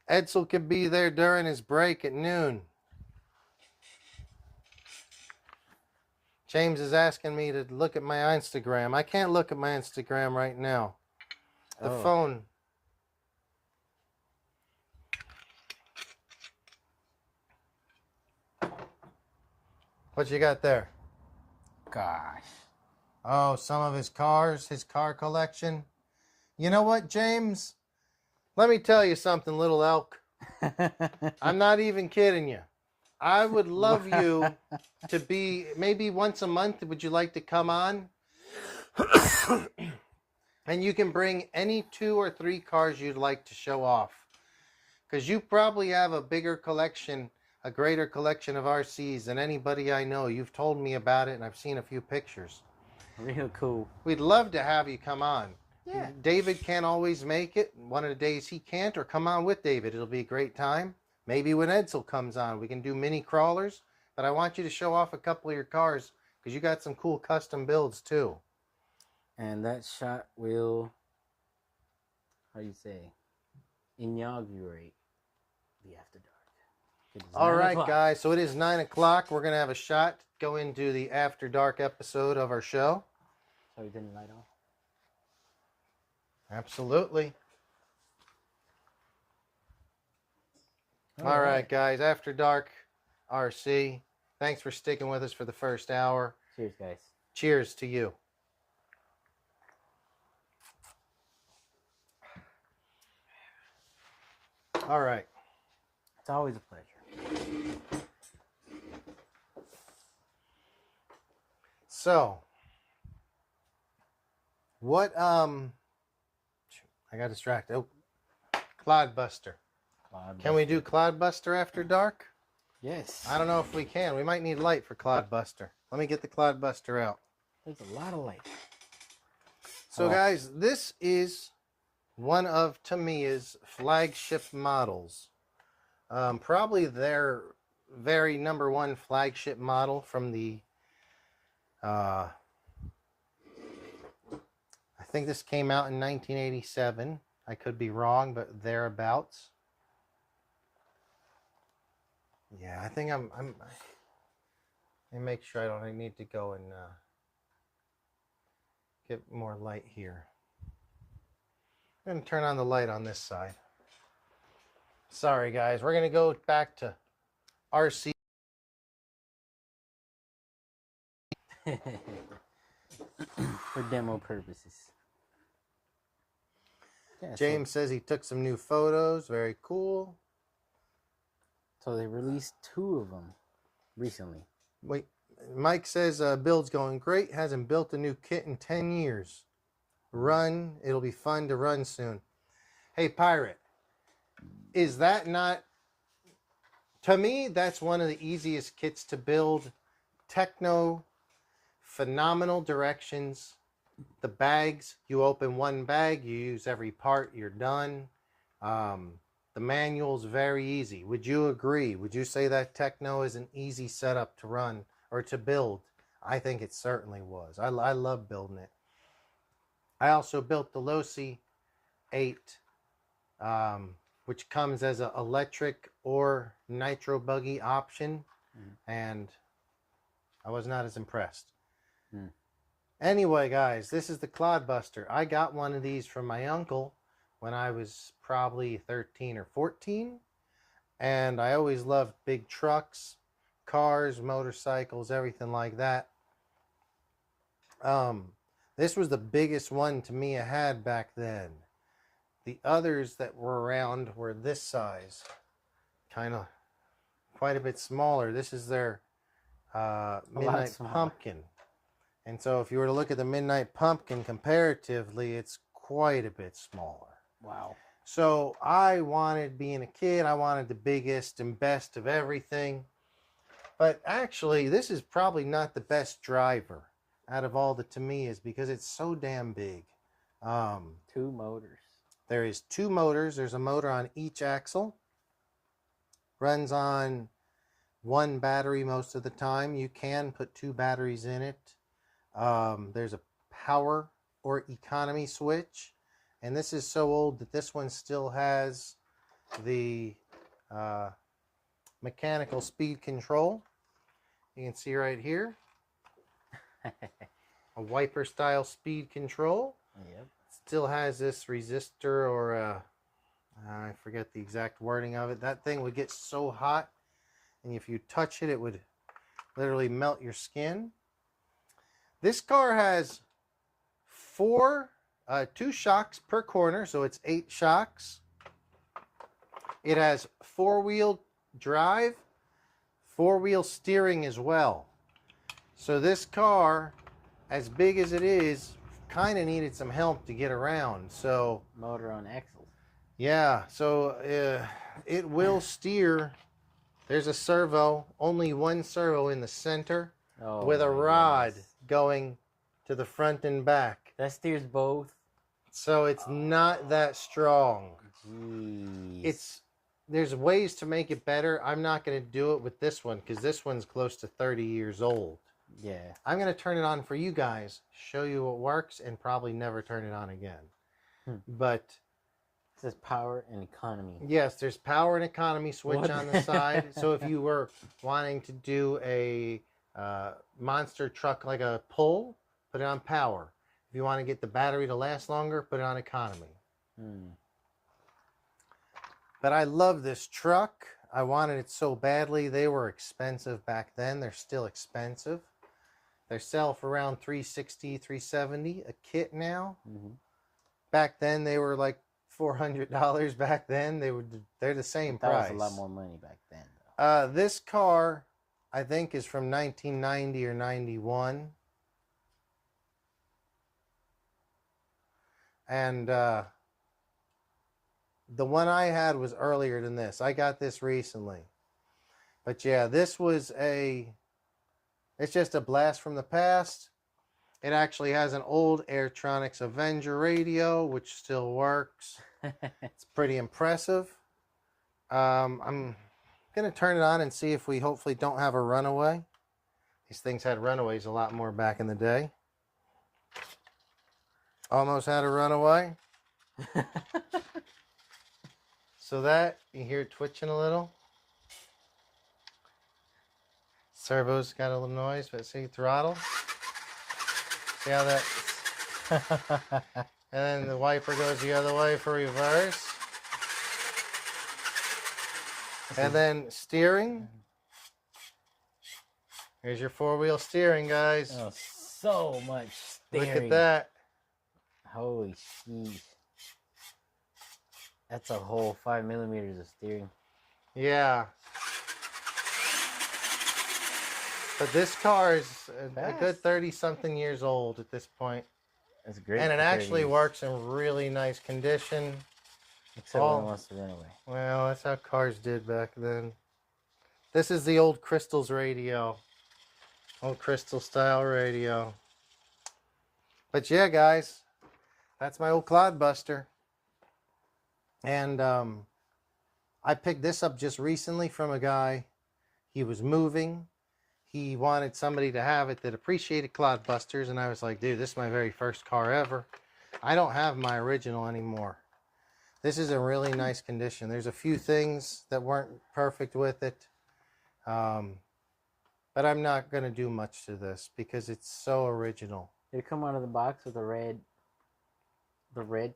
Edsel could be there during his break at noon. James is asking me to look at my Instagram. I can't look at my Instagram right now. The phone. What you got there? Gosh. Oh, some of his cars, his car collection. You know what, James? Let me tell you something, little elk. I'm not even kidding you. I would love you to be, maybe once a month, would you like to come on? And you can bring any 2 or 3 cars you'd like to show off. Because you probably have a bigger collection, a greater collection of RCs than anybody I know. You've told me about it and I've seen a few pictures. Real cool. We'd love to have you come on. Yeah. David can't always make it. One of the days he can't, or come on with David. It'll be a great time. Maybe when Edsel comes on, we can do mini crawlers. But I want you to show off a couple of your cars because you got some cool custom builds too. And that shot will, how do you say, inaugurate the After Dark. All right, guys. So it is 9 o'clock. We're going to have a shot, go into the After Dark episode of our show. So we didn't light off? Absolutely. All right, guys. After Dark RC. Thanks for sticking with us for the first hour. Cheers, guys. Cheers to you. All right. It's always a pleasure. So, what, I got distracted. Oh, Cloudbuster. Can we do Cloudbuster After Dark? Yes. I don't know if we can. We might need light for Cloudbuster. Let me get the Cloudbuster out. There's a lot of light. So, guys, this is one of Tamiya's flagship models. Probably their very #1 flagship model from the, I think this came out in 1987. I could be wrong, but thereabouts. Yeah, I think let me make sure I need to go and get more light here. I'm going to turn on the light on this side. Sorry, guys. We're going to go back to RC. For demo purposes. Yeah, James says he took some new photos. Very cool. So they released 2 of them recently. Wait, Mike says build's going great. Hasn't built a new kit in 10 years. Run. It'll be fun to run soon. Hey, Pirate. Is that not... To me, that's one of the easiest kits to build. Techno. Phenomenal directions. The bags. You open one bag. You use every part. You're done. The manual's very easy. Would you agree? Would you say that Techno is an easy setup to run or to build? I think it certainly was. I love building it. I also built the Losi 8, which comes as an electric or nitro buggy option, and I was not as impressed. Anyway, guys, this is the Cloudbuster. I got one of these from my uncle when I was probably 13 or 14, and I always loved big trucks, cars, motorcycles, everything like that. This was the biggest one Tamiya had back then. The others that were around were this size, kind of quite a bit smaller. This is their Midnight Pumpkin. And so if you were to look at the Midnight Pumpkin comparatively, it's quite a bit smaller. Wow. So I wanted, being a kid, I wanted the biggest and best of everything. But actually, this is probably not the best driver. out of all the Tamiyas because it's so damn big. 2 motors. There is 2 motors. There's a motor on each axle. Runs on 1 battery most of the time. You can put 2 batteries in it. There's a power or economy switch. And this is so old that this one still has the mechanical speed control. You can see right here. A wiper style speed control. Yep. Still has this resistor or I forget the exact wording of it. That thing would get so hot, and if you touch it, it would literally melt your skin. This car has 2 shocks per corner, so it's 8 shocks. It has 4-wheel drive, 4-wheel steering as well. So this car, as big as it is, kind of needed some help to get around. So Motor on axles. yeah, so it will steer. There's a servo, only 1 servo in the center, with a rod going to the front and back. That steers both. So it's not that strong. Jeez. There's ways to make it better. I'm not going to do it with this one because this one's close to 30 years old. Yeah. I'm going to turn it on for you guys, show you what works, and probably never turn it on again. But it says power and economy. yes, there's power and economy switch on the side. So if you were wanting to do a monster truck like a pull, put it on power. If you want to get the battery to last longer, put it on economy. But I love this truck. I wanted it so badly. They were expensive back then. They're still expensive. They sell for around $360, $370 a kit now. Back then, they were like $400 back then. They're the same price. That was a lot more money back then, though. This car, I think, is from 1990 or 91. And the one I had was earlier than this. I got this recently. But yeah, this was it's just a blast from the past. It actually has an old Airtronics Avenger radio, which still works. It's pretty impressive. I'm going to turn it on and see if we hopefully don't have a runaway. These things had runaways a lot more back in the day. Almost had a runaway. So that, you hear it twitching a little. Servo's got a little noise, but see, throttle. See how that... And then the wiper goes the other way for reverse. And then steering. Here's your 4-wheel steering, guys. Oh, so much steering. Look at that. Holy jeez. That's a whole 5 millimeters of steering. Yeah. But this car is a good 30-something years old at this point. That's great. And it actually works in really nice condition. Except when it wants to run away. Well, that's how cars did back then. This is the old Crystal's radio. Old Crystal style radio. But yeah, guys, that's my old Clodbuster. And I picked this up just recently from a guy. He was moving. He wanted somebody to have it that appreciated Clodbusters. And I was like, dude, this is my very first car ever. I don't have my original anymore. This is in really nice condition. There's a few things that weren't perfect with it. But I'm not going to do much to this because it's so original. Did it come out of the box with the red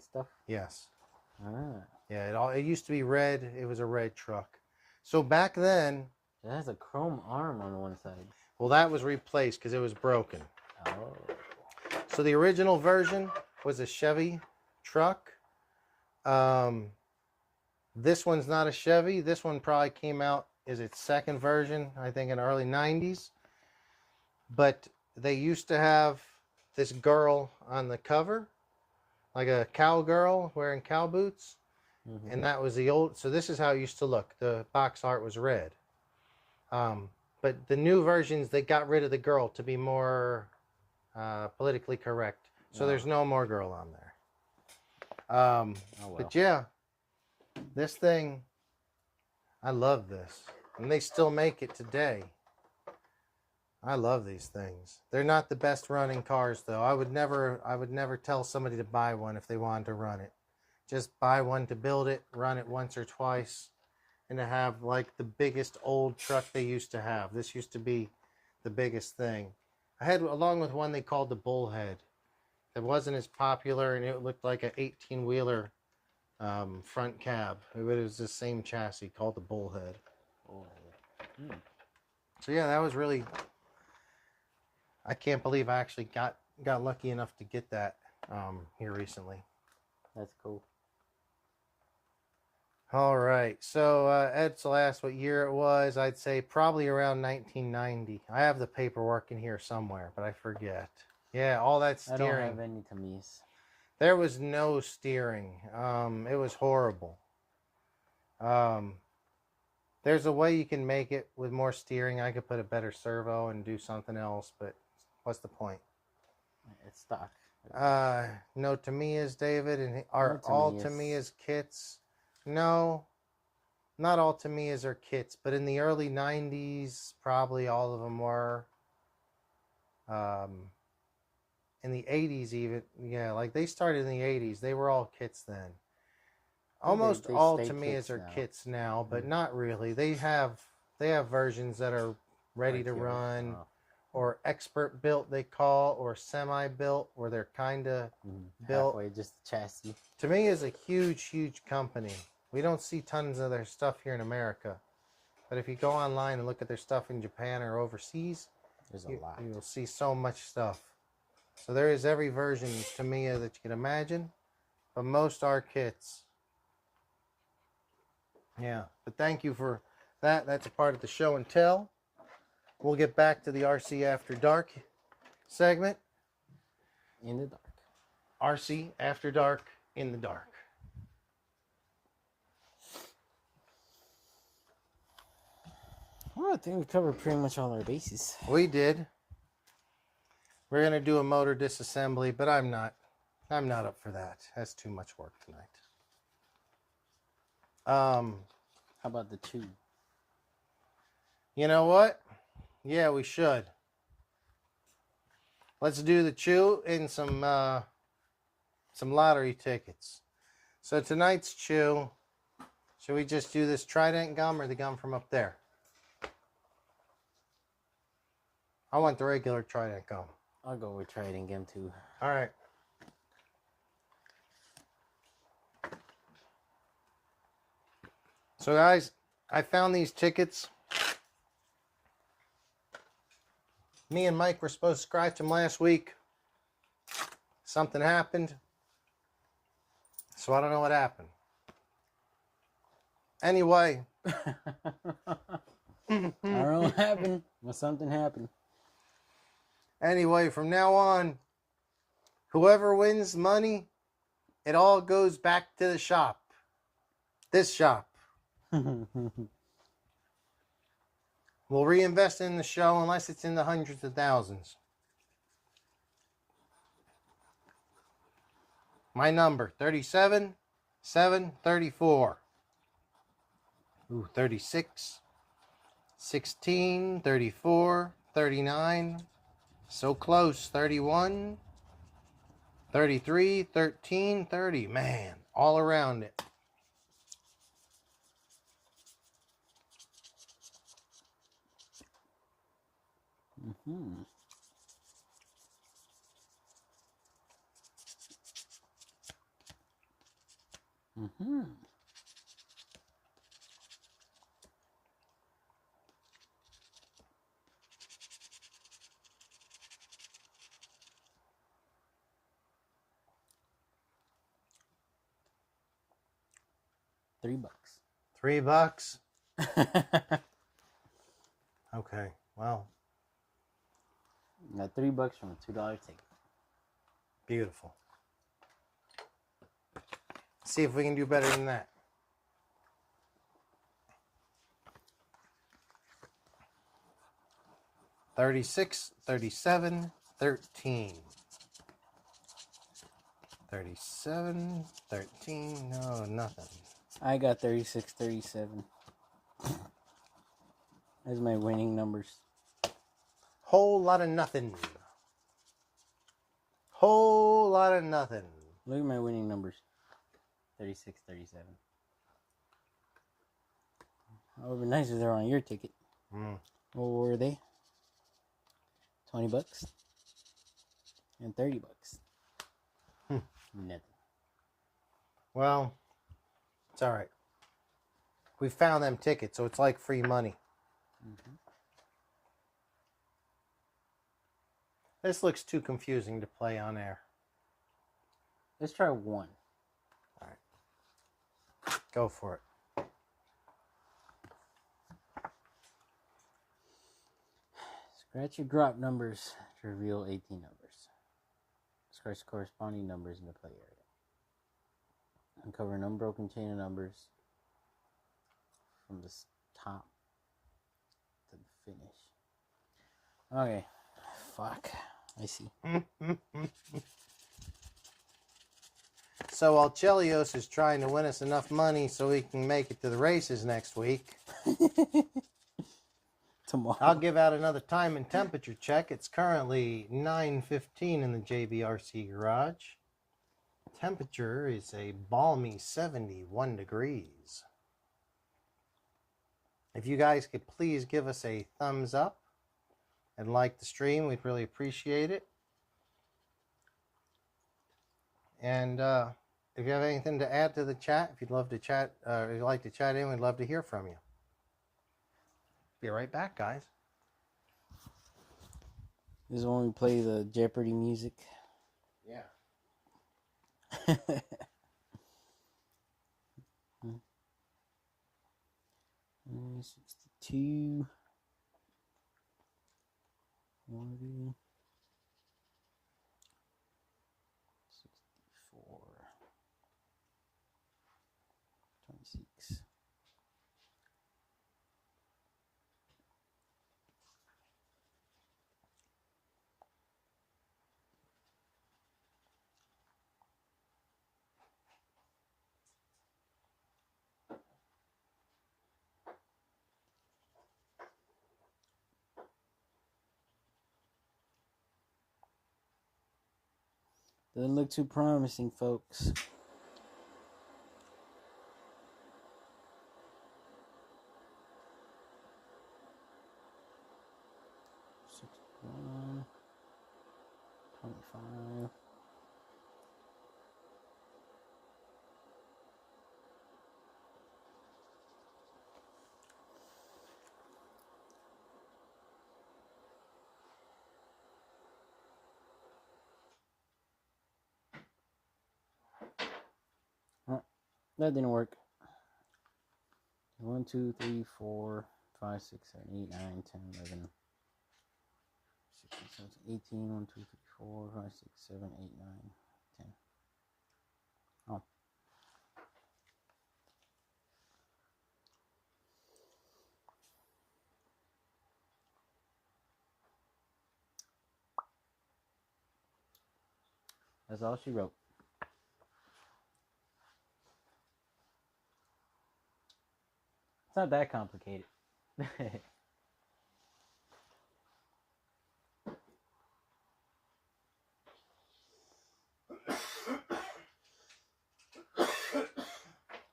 stuff? Yes. Ah. Yeah, it used to be red. It was a red truck. So back then... It has a chrome arm on one side. Well, that was replaced because it was broken. Oh. So the original version was a Chevy truck. This one's not a Chevy. This one probably came out as its second version, I think in the early 90s. But they used to have this girl on the cover, like a cowgirl wearing cow boots. Mm-hmm. And that was the old, so this is how it used to look. The box art was red. But the new versions, they got rid of the girl to be more politically correct. So No. there's no more girl on there. Oh, well. But yeah, this thing, I love this. And they still make it today. I love these things. They're not the best running cars though. I would never tell somebody to buy one if they wanted to run it. Just buy one to build it, run it once or twice, and to have like the biggest old truck they used to have. This used to be the biggest thing. I had, along with one they called the Bullhead. It wasn't as popular, and it looked like an 18-wheeler front cab. It was the same chassis called the Bullhead. Oh. So yeah, that was really, I can't believe I actually got lucky enough to get that here recently. That's cool. All right, so Edsel asked what year it was. I'd say probably around 1990. I have the paperwork in here somewhere, but I forget. Yeah, all that steering. I don't have any Tamis. There was no steering. It was horrible. There's a way you can make it with more steering. I could put a better servo and do something else, but what's the point? It's stock. No Tamiya's, David, and are all Tamiya's kits? No, not all Tamiya's are kits, but in the early 90s, probably all of them were. In the 80s even, yeah, like they started in the 80s. They were all kits then. Almost all Tamiya's are kits now, but not really. They have versions that are ready to run, or expert built they call, or semi built, where they're kind of built. Halfway, just the chassis. Tamiya is a huge company. We don't see tons of their stuff here in America, but if you go online and look at their stuff in Japan or overseas, there's a lot. You'll see so much stuff. So there is every version of Tamiya that you can imagine, but most are kits. Yeah, but thank you for that. That's a part of the show and tell. We'll get back to the RC After Dark segment. In the dark. RC After Dark in the dark. Well, I think we covered pretty much all our bases. We did. We're going to do a motor disassembly, but I'm not up for that. That's too much work tonight. How about the tube? You know what? Yeah, we should. Let's do the chew and some lottery tickets. So tonight's chew, should we just do this Trident gum or the gum from up there? I want the regular Trident gum. I'll go with Trident gum too. All right. So guys, I found these tickets. Me and Mike were supposed to scratch them last week. Something happened. So I don't know what happened. Anyway. I don't know what happened, but something happened. Anyway, from now on, whoever wins money, it all goes back to the shop. This shop. We'll reinvest in the show unless it's in the hundreds of thousands. My number, 37, 7, 34. Ooh, 36, 16, 34, 39. So close, 31, 33, 13, 30. Man, all around it. Mm-hmm. Mm-hmm. $3. $3? Okay, well. Got $3 from a $2 ticket. Beautiful. See if we can do better than that. $36, $37, 13. 37, 13, no, nothing. I got 36, 37. That's my winning numbers. Whole lot of nothing. Whole lot of nothing. Look at my winning numbers. 36, 37. It would be nice if they were on your ticket. What were they? $20 and $30. Nothing. Well, it's all right. We found them tickets, so it's like free money. This looks too confusing to play on air. Let's try one. All right. Go for it. Scratch your drop numbers to reveal 18 numbers. Scratch corresponding numbers in the play area. Uncover an unbroken chain of numbers from the top to the finish. Okay. Fuck. I see. So while Chelios is trying to win us enough money so we can make it to the races next week, Tomorrow. I'll give out another time and temperature check. It's currently 9:15 in the JBRC garage. Temperature is a balmy 71 degrees. If you guys could please give us a thumbs up and like the stream, we'd really appreciate it. And if you have anything to add to the chat, if you'd love to chat, if you'd like to chat in, we'd love to hear from you. Be right back, guys. This is when we play the Jeopardy music. Yeah. 62. 40. 64. 26. Doesn't look too promising, folks. $61, $25. That didn't work. 1, 2, 3, 4, 5, 6, 7, 8, 9, 10, 11, 16, 17, 18. 1, 2, 3, 4, 5, 6, 7, 8, 9, 10. Oh. That's all she wrote. It's not that complicated.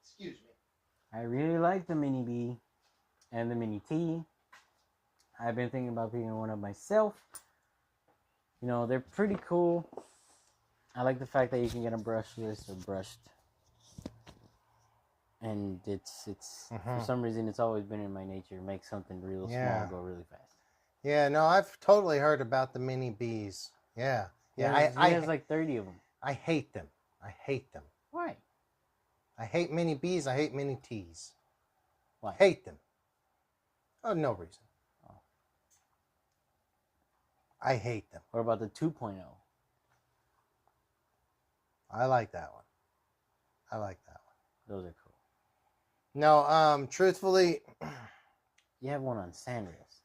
Excuse me. I really like the Mini B and the Mini T. I've been thinking about picking one up myself. You know, they're pretty cool. I like the fact that you can get them brushless or brushed. And it's for some reason it's always been in my nature to make something real small go really fast. Yeah, no, I've totally heard about the Mini Bees. Yeah. Yeah, He has like 30 of them. I hate them. I hate them. Why? I hate Mini Bees. I hate Mini Ts. Why? Hate them. Oh, no reason. Oh. I hate them. What about the 2.0? I like that one. I like that one. Those are cool. No, truthfully, You have one on Sanrios.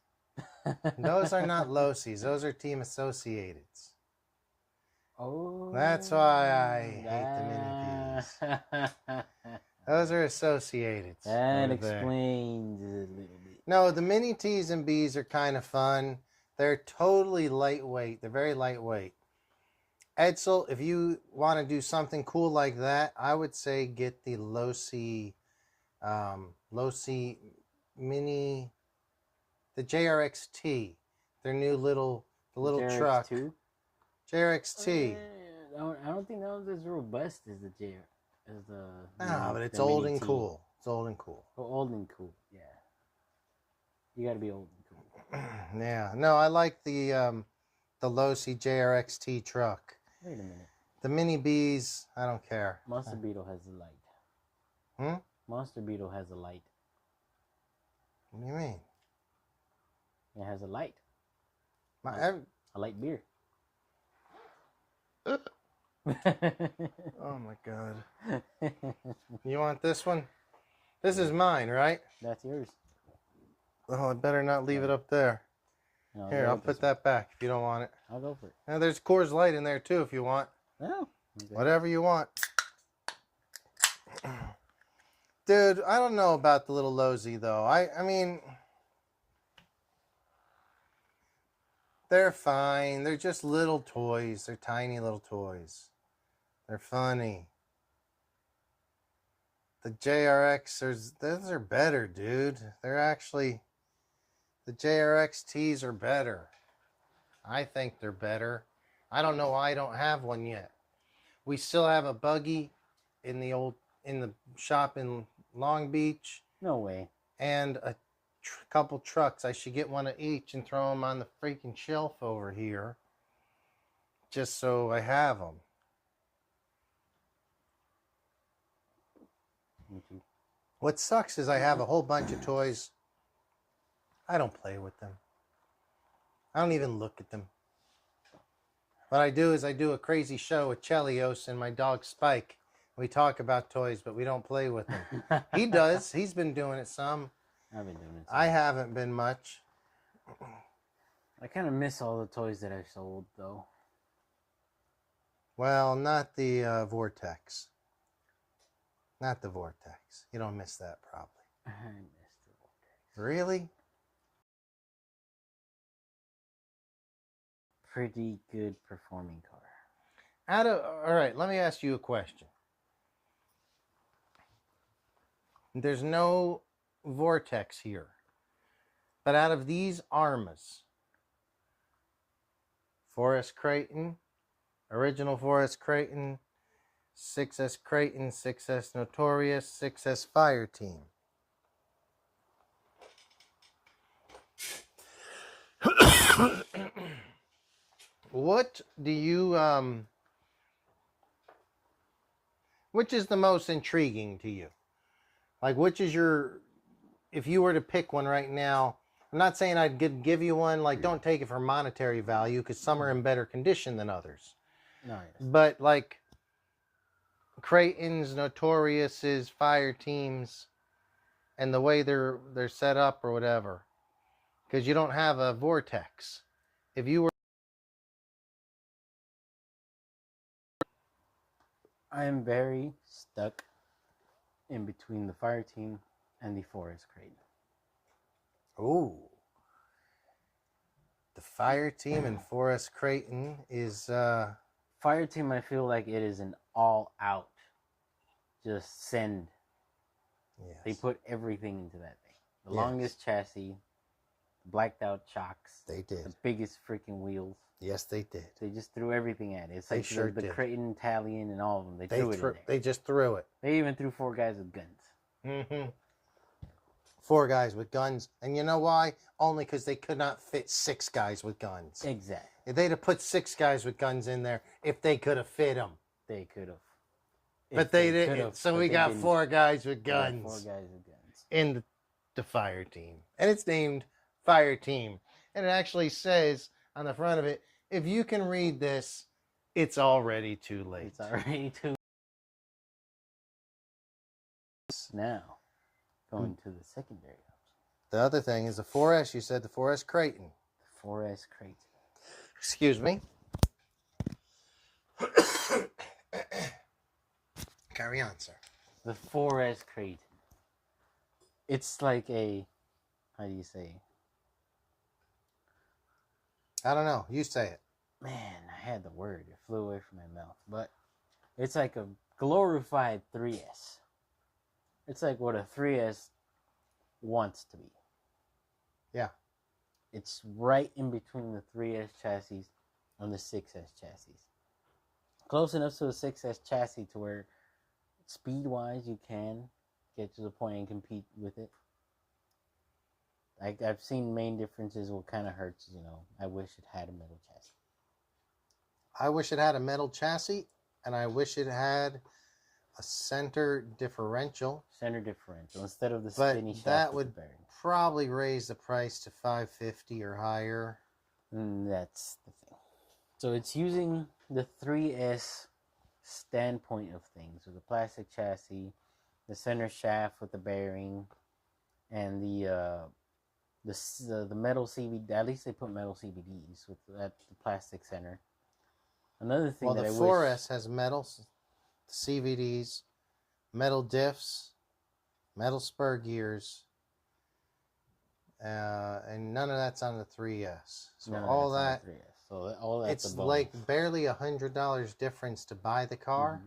Those are not Losies. Those are Team Associateds. Oh. That's why I hate the mini Ps. Those are Associateds. That explains it a little bit. No, the mini T's and B's are kind of fun. They're totally lightweight. They're very lightweight. Edsel, if you want to do something cool like that, I would say get the Losi mini, the JRXT, their new little JRX2? truck. JRXT. I don't think that one's as robust as the JR. As the But it's old and cool. It's old and cool. Oh, old and cool. Yeah. You gotta be old and cool. Yeah. No, I like the Losi JRXT truck. Wait a minute. The mini B's, I don't care. Monster Beetle has a light. Monster Beetle has a light. What do you mean? It has a light. A light beer. Oh my god. You want this one? This is mine, right? That's yours. Oh, I better not leave it up there. No, here, I'll put that back if you don't want it. I'll go for it. Now, there's Coors Light in there too if you want. Oh. Okay. Whatever you want. Dude, I don't know about the little Losi though. I mean, they're fine. They're just little toys. They're tiny little toys. They're funny. The JRX, those are better, dude. They're actually, the JRXTs are better. I think they're better. I don't know why I don't have one yet. We still have a buggy in the shop in Long Beach. No way. And a couple trucks. I should get one of each and throw them on the freaking shelf over here. Just so I have them. What sucks is I have a whole bunch of toys. I don't play with them. I don't even look at them. What I do is I do a crazy show with Chelios and my dog Spike. We talk about toys, but we don't play with them. He does. He's been doing it some. I've been doing it. I haven't been much. I kind of miss all the toys that I sold, though. Well, not the Vortex. Not the Vortex. You don't miss that, probably. I missed the Vortex. Really? Pretty good performing car. All right, let me ask you a question. There's no Vortex here. But out of these Armas, Forrest Creighton, original Forrest Creighton, 6S Creighton, 6S Notorious, 6S Fire Team. What do you, which is the most intriguing to you? Like, which is your, if you were to pick one right now, I'm not saying I'd give you one, like, don't take it for monetary value, because some are in better condition than others. No, yes. But, like, Creighton's, Notoriouses, Fire Teams, and the way they're set up or whatever. Because you don't have a Vortex. If you were... I am very stuck in between the Fire Team and the Forrest Creighton. Ooh. The Fire Team and Forrest Creighton is... Fire Team, I feel like it is an all-out, just send. Yes. They put everything into that thing. The Yes. longest chassis, blacked out chocks. They did. The biggest freaking wheels. Yes, they did. They just threw everything at it. It's They like sure the did. Creighton, Italian, and all of them. They threw it in there. They just threw it. They even threw 4 guys with guns. Mm-hmm. 4 guys with guns. And you know why? Only because they could not fit 6 guys with guns. Exactly. If they'd have put 6 guys with guns in there, if they could have fit them. They could have. But they didn't. So we got 4 guys with guns 4 guys with guns. in the Fire Team. And it's named Fire Team. And it actually says on the front of it, if you can read this, it's already too late. It's already too. Now, going to the secondary option. The other thing is the 4S. You said the 4S Creighton. 4S Crate. Excuse me. Carry on, sir. The 4S Crate. It's like a, how do you say? I don't know. You say it. Man, I had the word. It flew away from my mouth. But it's like a glorified 3S. It's like what a 3S wants to be. Yeah. It's right in between the 3S chassis and the 6S chassis. Close enough to the 6S chassis to where speed-wise you can get to the point and compete with it. I've seen main differences. What kind of hurts, I wish it had a metal chassis. I wish it had a metal chassis, and I wish it had a center differential. Center differential instead of the But spinny shaft. that would probably raise the price to $550 or higher. That's the thing. So it's using the 3S standpoint of things with the plastic chassis, the center shaft with the bearing, and the metal CVD. At least they put metal CVDs with the plastic center. Another thing the 4S has metal CVDs, metal diffs, metal spur gears, and none of that's on the 3S. So all that, it's like barely $100 difference to buy the car,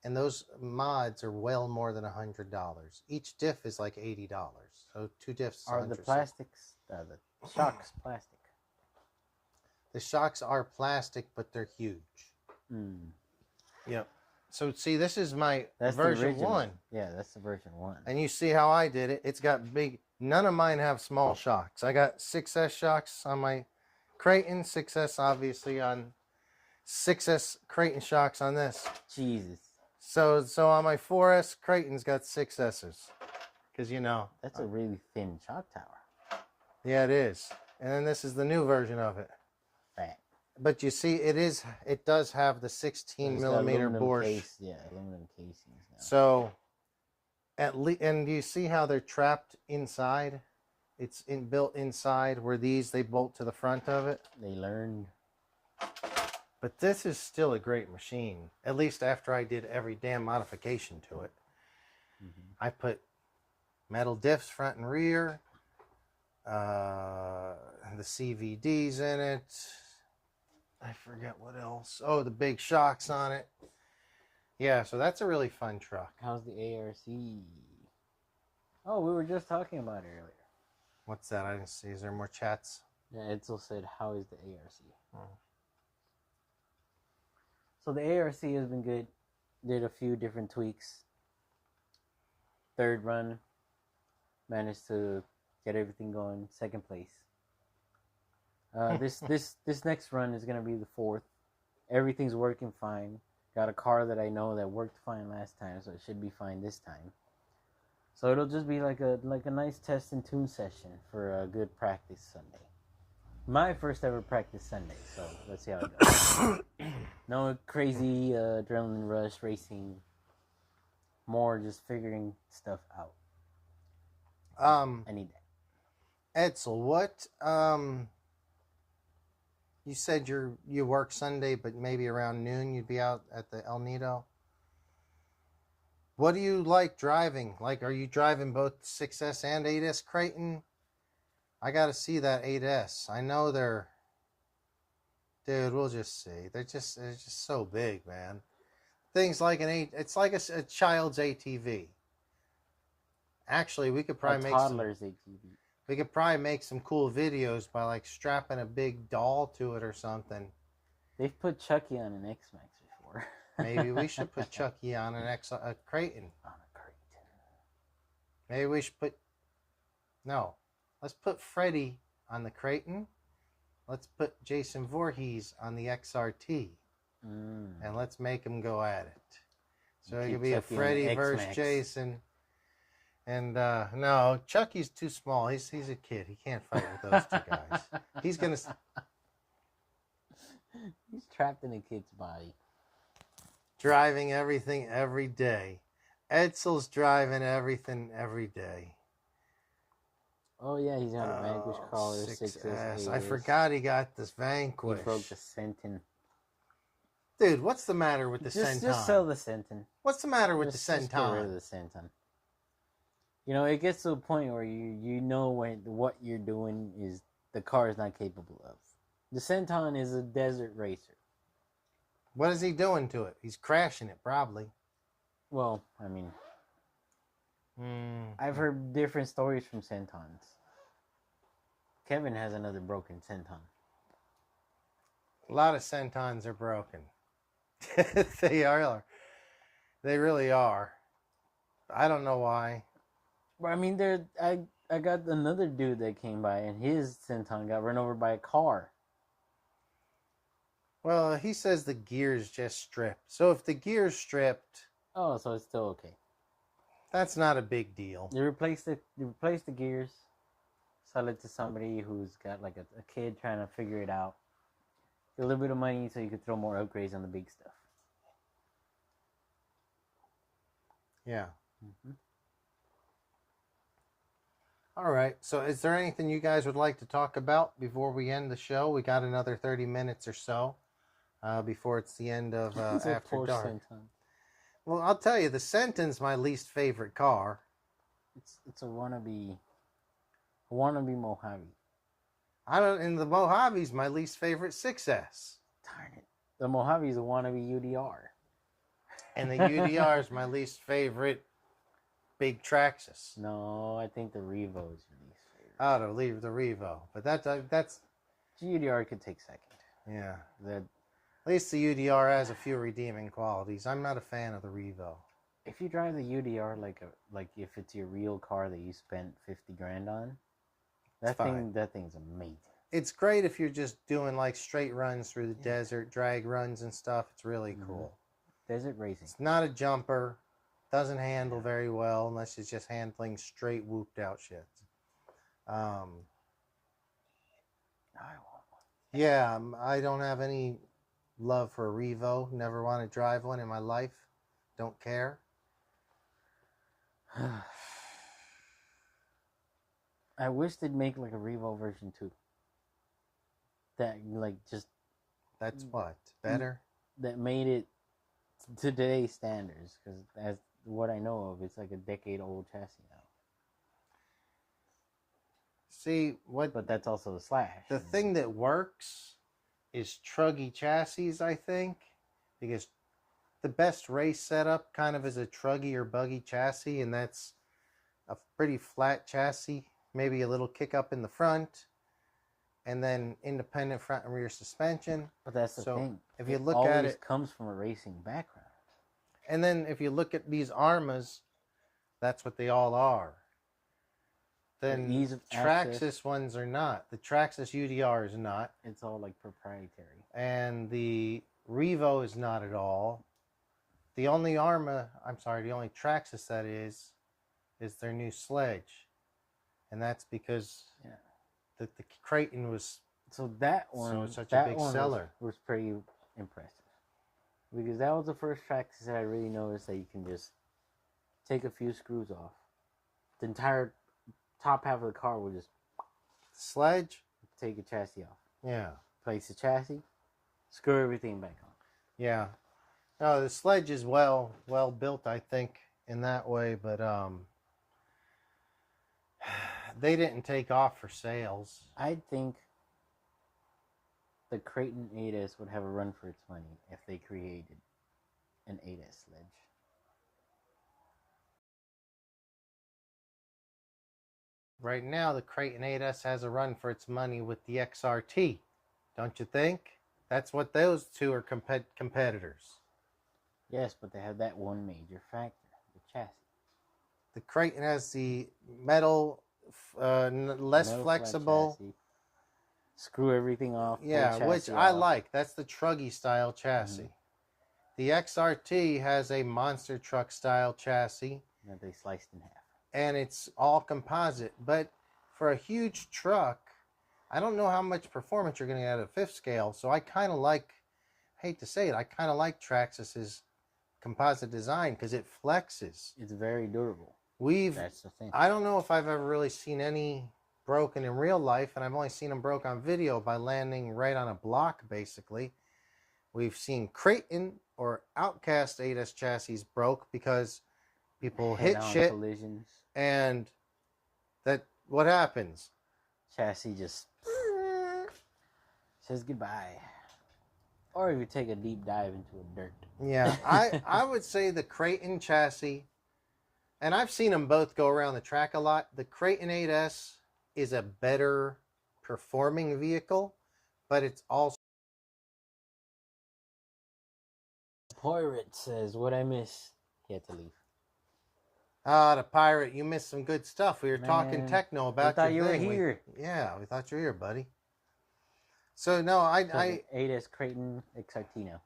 and those mods are well more than $100. Each diff is like $80. So 2 diffs. Are the plastics, the shocks plastic? The shocks are plastic, but they're huge. Yep. So see, this is that's version 1. Yeah, that's the version 1. And you see how I did it. It's got big. None of mine have small shocks. I got 6S shocks on my Creighton, 6S obviously on 6S Creighton shocks on this. Jesus. So on my 4S Creighton's got 6S's. Because that's a really thin shock tower. Yeah, it is. And then this is the new version of it. Right. But you see, it does have the 16 millimeter bore. Aluminum casings now. So, and you see how they're trapped inside? It's built inside where they bolt to the front of it. They learned. But this is still a great machine. At least after I did every damn modification to it. I put metal diffs front and rear, the CVDs in it. I forget what else. Oh, the big shocks on it. Yeah, so that's a really fun truck. How's the ARC? Oh, we were just talking about it earlier. What's that? I didn't see. Is there more chats? Yeah, Edsel said, how is the ARC? So the ARC has been good. Did a few different tweaks. Third run, managed to get everything going. Second place. This next run is gonna be the 4th. Everything's working fine. Got a car that I know that worked fine last time, so it should be fine this time. So it'll just be like a nice test and tune session for a good practice Sunday. My first ever practice Sunday, so let's see how it goes. No crazy adrenaline rush racing. More just figuring stuff out. I need that. Edsel, what you said you work Sunday, but maybe around noon you'd be out at the El Nido. What do you like driving? Like, are you driving both 6S and 8S Creighton? I got to see that 8S. I know dude, we'll just see. They're just so big, man. Things like it's like a child's ATV. Actually, we could probably make toddler's ATV. We could probably make some cool videos by like strapping a big doll to it or something. They've put Chucky on an X-Max before. Maybe we should put Chucky on a Creighton. On a Creighton. Maybe we should let's put Freddy on the Creighton. Let's put Jason Voorhees on the XRT. And let's make them go at it. So it could be Chucky a Freddy versus Jason. And no, Chucky's too small. He's a kid. He can't fight with those two guys. He's trapped in a kid's body. Driving everything every day. Edsel's driving everything every day. Oh yeah, he's got a Vanquish Oh, collar, 6S. 6S. I forgot he got this He Vanquish. broke the Senton. Dude, what's the matter with the Just Senton? sell the Senton. What's the matter with the Just get rid of Senton? the Senton. You know, it gets to a point where you know when what you're doing is the car is not capable of. The Senton is a desert racer. What is he doing to it? He's crashing it, probably. Well, I mean, I've heard different stories from Sentons. Kevin has another broken Senton. A lot of Sentons are broken. They are. They really are. I don't know why. But I mean, I got another dude that came by and his Senton got run over by a car. Well, he says the gear's just stripped. So if the gear's stripped, Oh, so it's still okay. that's not a big deal. They replace the gears, sell it to somebody who's got like a kid trying to figure it out. Get a little bit of money so you can throw more upgrades on the big stuff. Yeah. Mm-hmm. All right. So is there anything you guys would like to talk about before we end the show? We got another 30 minutes or so before it's the end of After Dark. Senton. Well, I'll tell you, the Senton's my least favorite car. It's a wannabe Mojave. And the Mojave's my least favorite 6S. Darn it. The Mojave's a wannabe UDR. And the UDR is my least favorite big Traxxas. No, I think the Revo is your least favorite. Oh, to leave the Revo. But that's The UDR could take second. yeah. That At least the UDR has a few redeeming qualities. I'm not a fan of the Revo. if you drive the UDR like if it's your real car that you spent $50,000 on, that thing's amazing. It's great if you're just doing like straight runs through the desert, drag runs and stuff. It's really cool. Desert racing. It's not a jumper. Doesn't handle very well unless it's just handling straight whooped out shit. I want one. Yeah, I don't have any love for a Revo. Never want to drive one in my life. Don't care. I wish they'd make like a Revo version 2. That like just That's what? Better? that made it to today's standards, because as what I know of, it's like a decade-old chassis now. See, what? But that's also the Slash. The thing that works is truggy chassis, I think, because the best race setup kind of is a truggy or buggy chassis, and that's a pretty flat chassis, maybe a little kick up in the front, and then independent front and rear suspension. But that's the thing. If you it look at always it, comes from a racing background. and then if you look at these Armas, that's what they all are. Then ease of Traxxas access. ones are not. The Traxxas UDR is not. It's all like proprietary. And the Revo is not at all. The only the only Traxxas that is their new Sledge. And that's because the Creighton was so that one such a big seller. Was pretty impressive. Because that was the first Traxxas that I really noticed that you can just take a few screws off. The entire top half of the car will just Sledge? take a chassis off. Yeah. Place the chassis, screw everything back on. Yeah. No, the Sledge is well built, I think, in that way, but they didn't take off for sales. I think the Creighton 8S would have a run for its money if they created an 8S Sledge. Right now, the Creighton 8S has a run for its money with the XRT. Don't you think? That's what those two are competitors. Yes, but they have that one major factor, the chassis. The Creighton has the metal, less flexible. Chassis. Screw everything off. Yeah, which I like. That's the truggy style chassis. Mm-hmm. The XRT has a monster truck style chassis. That they sliced in half. And it's all composite. But for a huge truck, I don't know how much performance you're going to get out of fifth scale. So I kind of like, I hate to say it, I kind of like Traxxas's composite design because it flexes. It's very durable. That's the thing. I don't know if I've ever really seen any broken in real life, and I've only seen them broke on video by landing right on a block, basically. We've seen Creighton or Outcast 8S chassis broke because people hit shit, collisions, and that what happens? Chassis just says goodbye. Or if you take a deep dive into a dirt. Yeah, I would say the Creighton chassis, and I've seen them both go around the track a lot. The Creighton 8S is a better performing vehicle, but it's also... Pirate says, what I miss? He had to leave. Ah, the Pirate, you missed some good stuff. We were talking Man, techno about thought your you thing. were here. We thought you were here, buddy. So no, I 8S Creighton Exartino.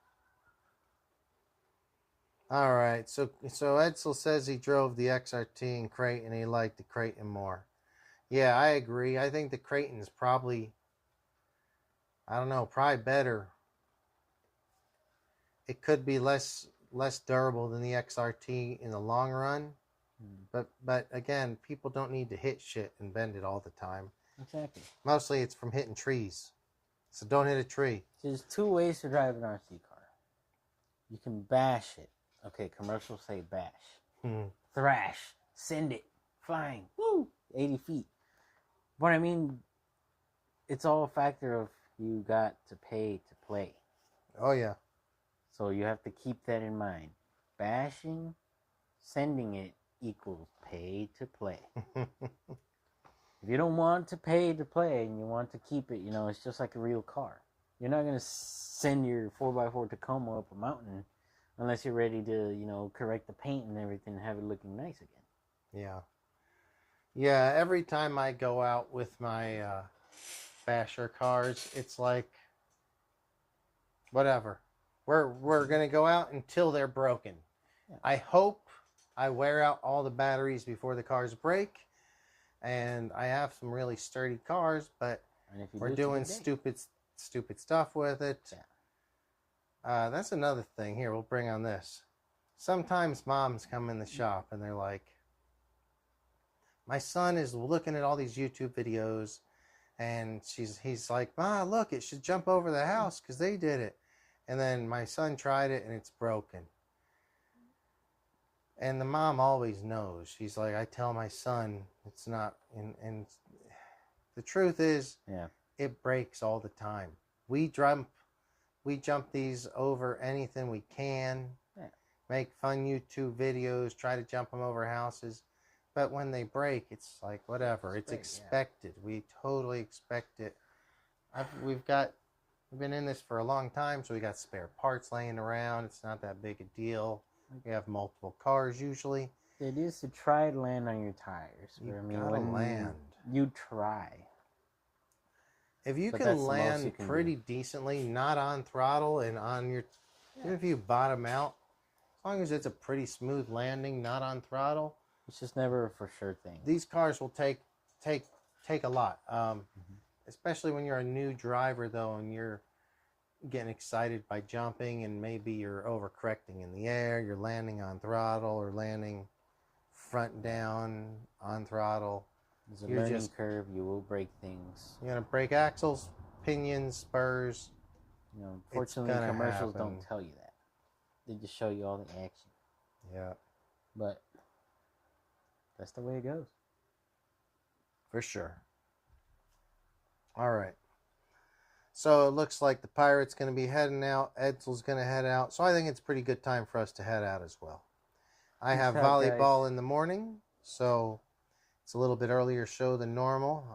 All right. So Edsel says he drove the XRT in Creighton and he liked the Creighton more. Yeah, I agree. I think the Creighton is probably, I don't know, probably better. It could be less durable than the XRT in the long run. But again, people don't need to hit shit and bend it all the time. Exactly. Mostly it's from hitting trees. So don't hit a tree. There's two ways to drive an RC car. You can bash it. Okay, commercials say bash. Thrash. Send it. Flying. Woo! 80 feet. But I mean, it's all a factor of you got to pay to play. Oh, yeah. So you have to keep that in mind. Bashing, sending it equals pay to play. If you don't want to pay to play and you want to keep it, it's just like a real car. You're not going to send your 4x4 Tacoma up a mountain unless you're ready to, correct the paint and everything and have it looking nice again. Yeah. Yeah, every time I go out with my basher cars, it's like, whatever. We're going to go out until they're broken. Yeah. I hope I wear out all the batteries before the cars break. And I have some really sturdy cars, but we're doing stupid stuff with it. Yeah. That's another thing. Here, we'll bring on this. Sometimes moms come in the shop and they're like, my son is looking at all these YouTube videos, and he's like, Ma, look, it should jump over the house because they did it. And then my son tried it and it's broken. And the mom always knows. She's like, I tell my son it's not. And the truth is, yeah, it breaks all the time. We jump these over anything we can. Yeah. Make fun YouTube videos, try to jump them over houses. But when they break, it's like, whatever. It's expected. Yeah. We totally expect it. We've been in this for a long time, so we got spare parts laying around. It's not that big a deal. We have multiple cars usually. It is to try to land on your tires. You try. If you can land pretty decently, not on throttle and on your, even if you bottom out, as long as it's a pretty smooth landing, not on throttle. It's just never a for sure thing. These cars will take a lot, especially when you're a new driver though, and you're getting excited by jumping, and maybe you're overcorrecting in the air, you're landing on throttle or landing front down on throttle. There's a learning curve. You will break things. You're gonna break axles, pinions, spurs. Fortunately, commercials don't tell you that. They just show you all the action. Yeah. But that's the way it goes. For sure. All right. So it looks like the Pirate's going to be heading out. Edsel's going to head out. So I think it's a pretty good time for us to head out as well. I have volleyball in the morning, so it's a little bit earlier show than normal.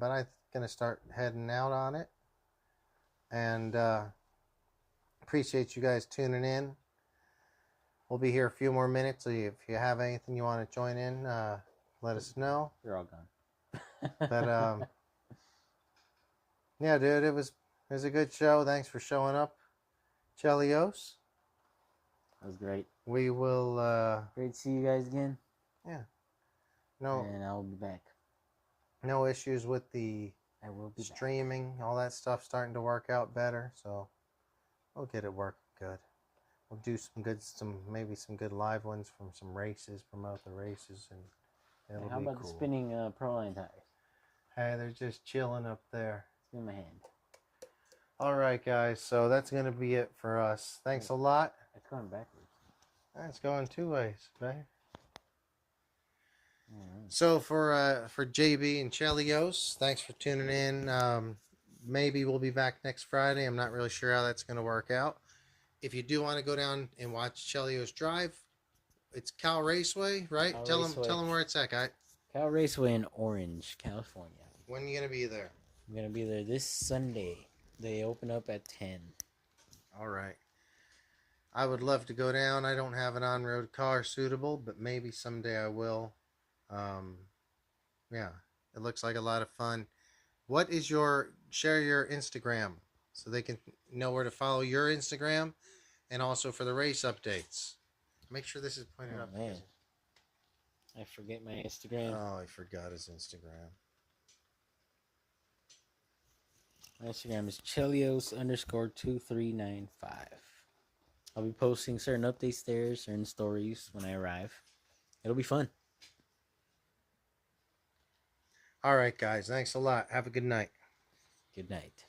But I'm going to start heading out on it. And appreciate you guys tuning in. We'll be here a few more minutes. So if you have anything you want to join in, let us know. You're all gone. But yeah, dude, it was a good show. Thanks for showing up, Chelios. That was great. We will. Great to see you guys again. Yeah. No. And I'll be back. No issues with the I will be streaming. Back. All that stuff starting to work out better. So we'll get it working good. We'll do maybe some good live ones from some races. Promote the races, and it'll be cool. How about the spinning Proline tires? Hey, they're just chilling up there. Give him a hand. All right, guys. So that's going to be it for us. Thanks a lot. It's going backwards. It's going two ways, babe. Alright. So for JB and Chelios, thanks for tuning in. Maybe we'll be back next Friday. I'm not really sure how that's going to work out. If you do want to go down and watch Chelios drive, it's Cal Raceway, right? Cal Tell Raceway. them where it's at, guy. Cal Raceway in Orange, California. When are you going to be there? I'm going to be there this Sunday. They open up at 10. All right. I would love to go down. I don't have an on-road car suitable, but maybe someday I will. Yeah, it looks like a lot of fun. What is share your Instagram so they can know where to follow your Instagram and also for the race updates. Make sure this is pointed up. Man. I forget my Instagram. Oh, I forgot his Instagram. My Instagram is Chelios_2395. I'll be posting certain updates there, certain stories when I arrive. It'll be fun. All right, guys. Thanks a lot. Have a good night. Good night.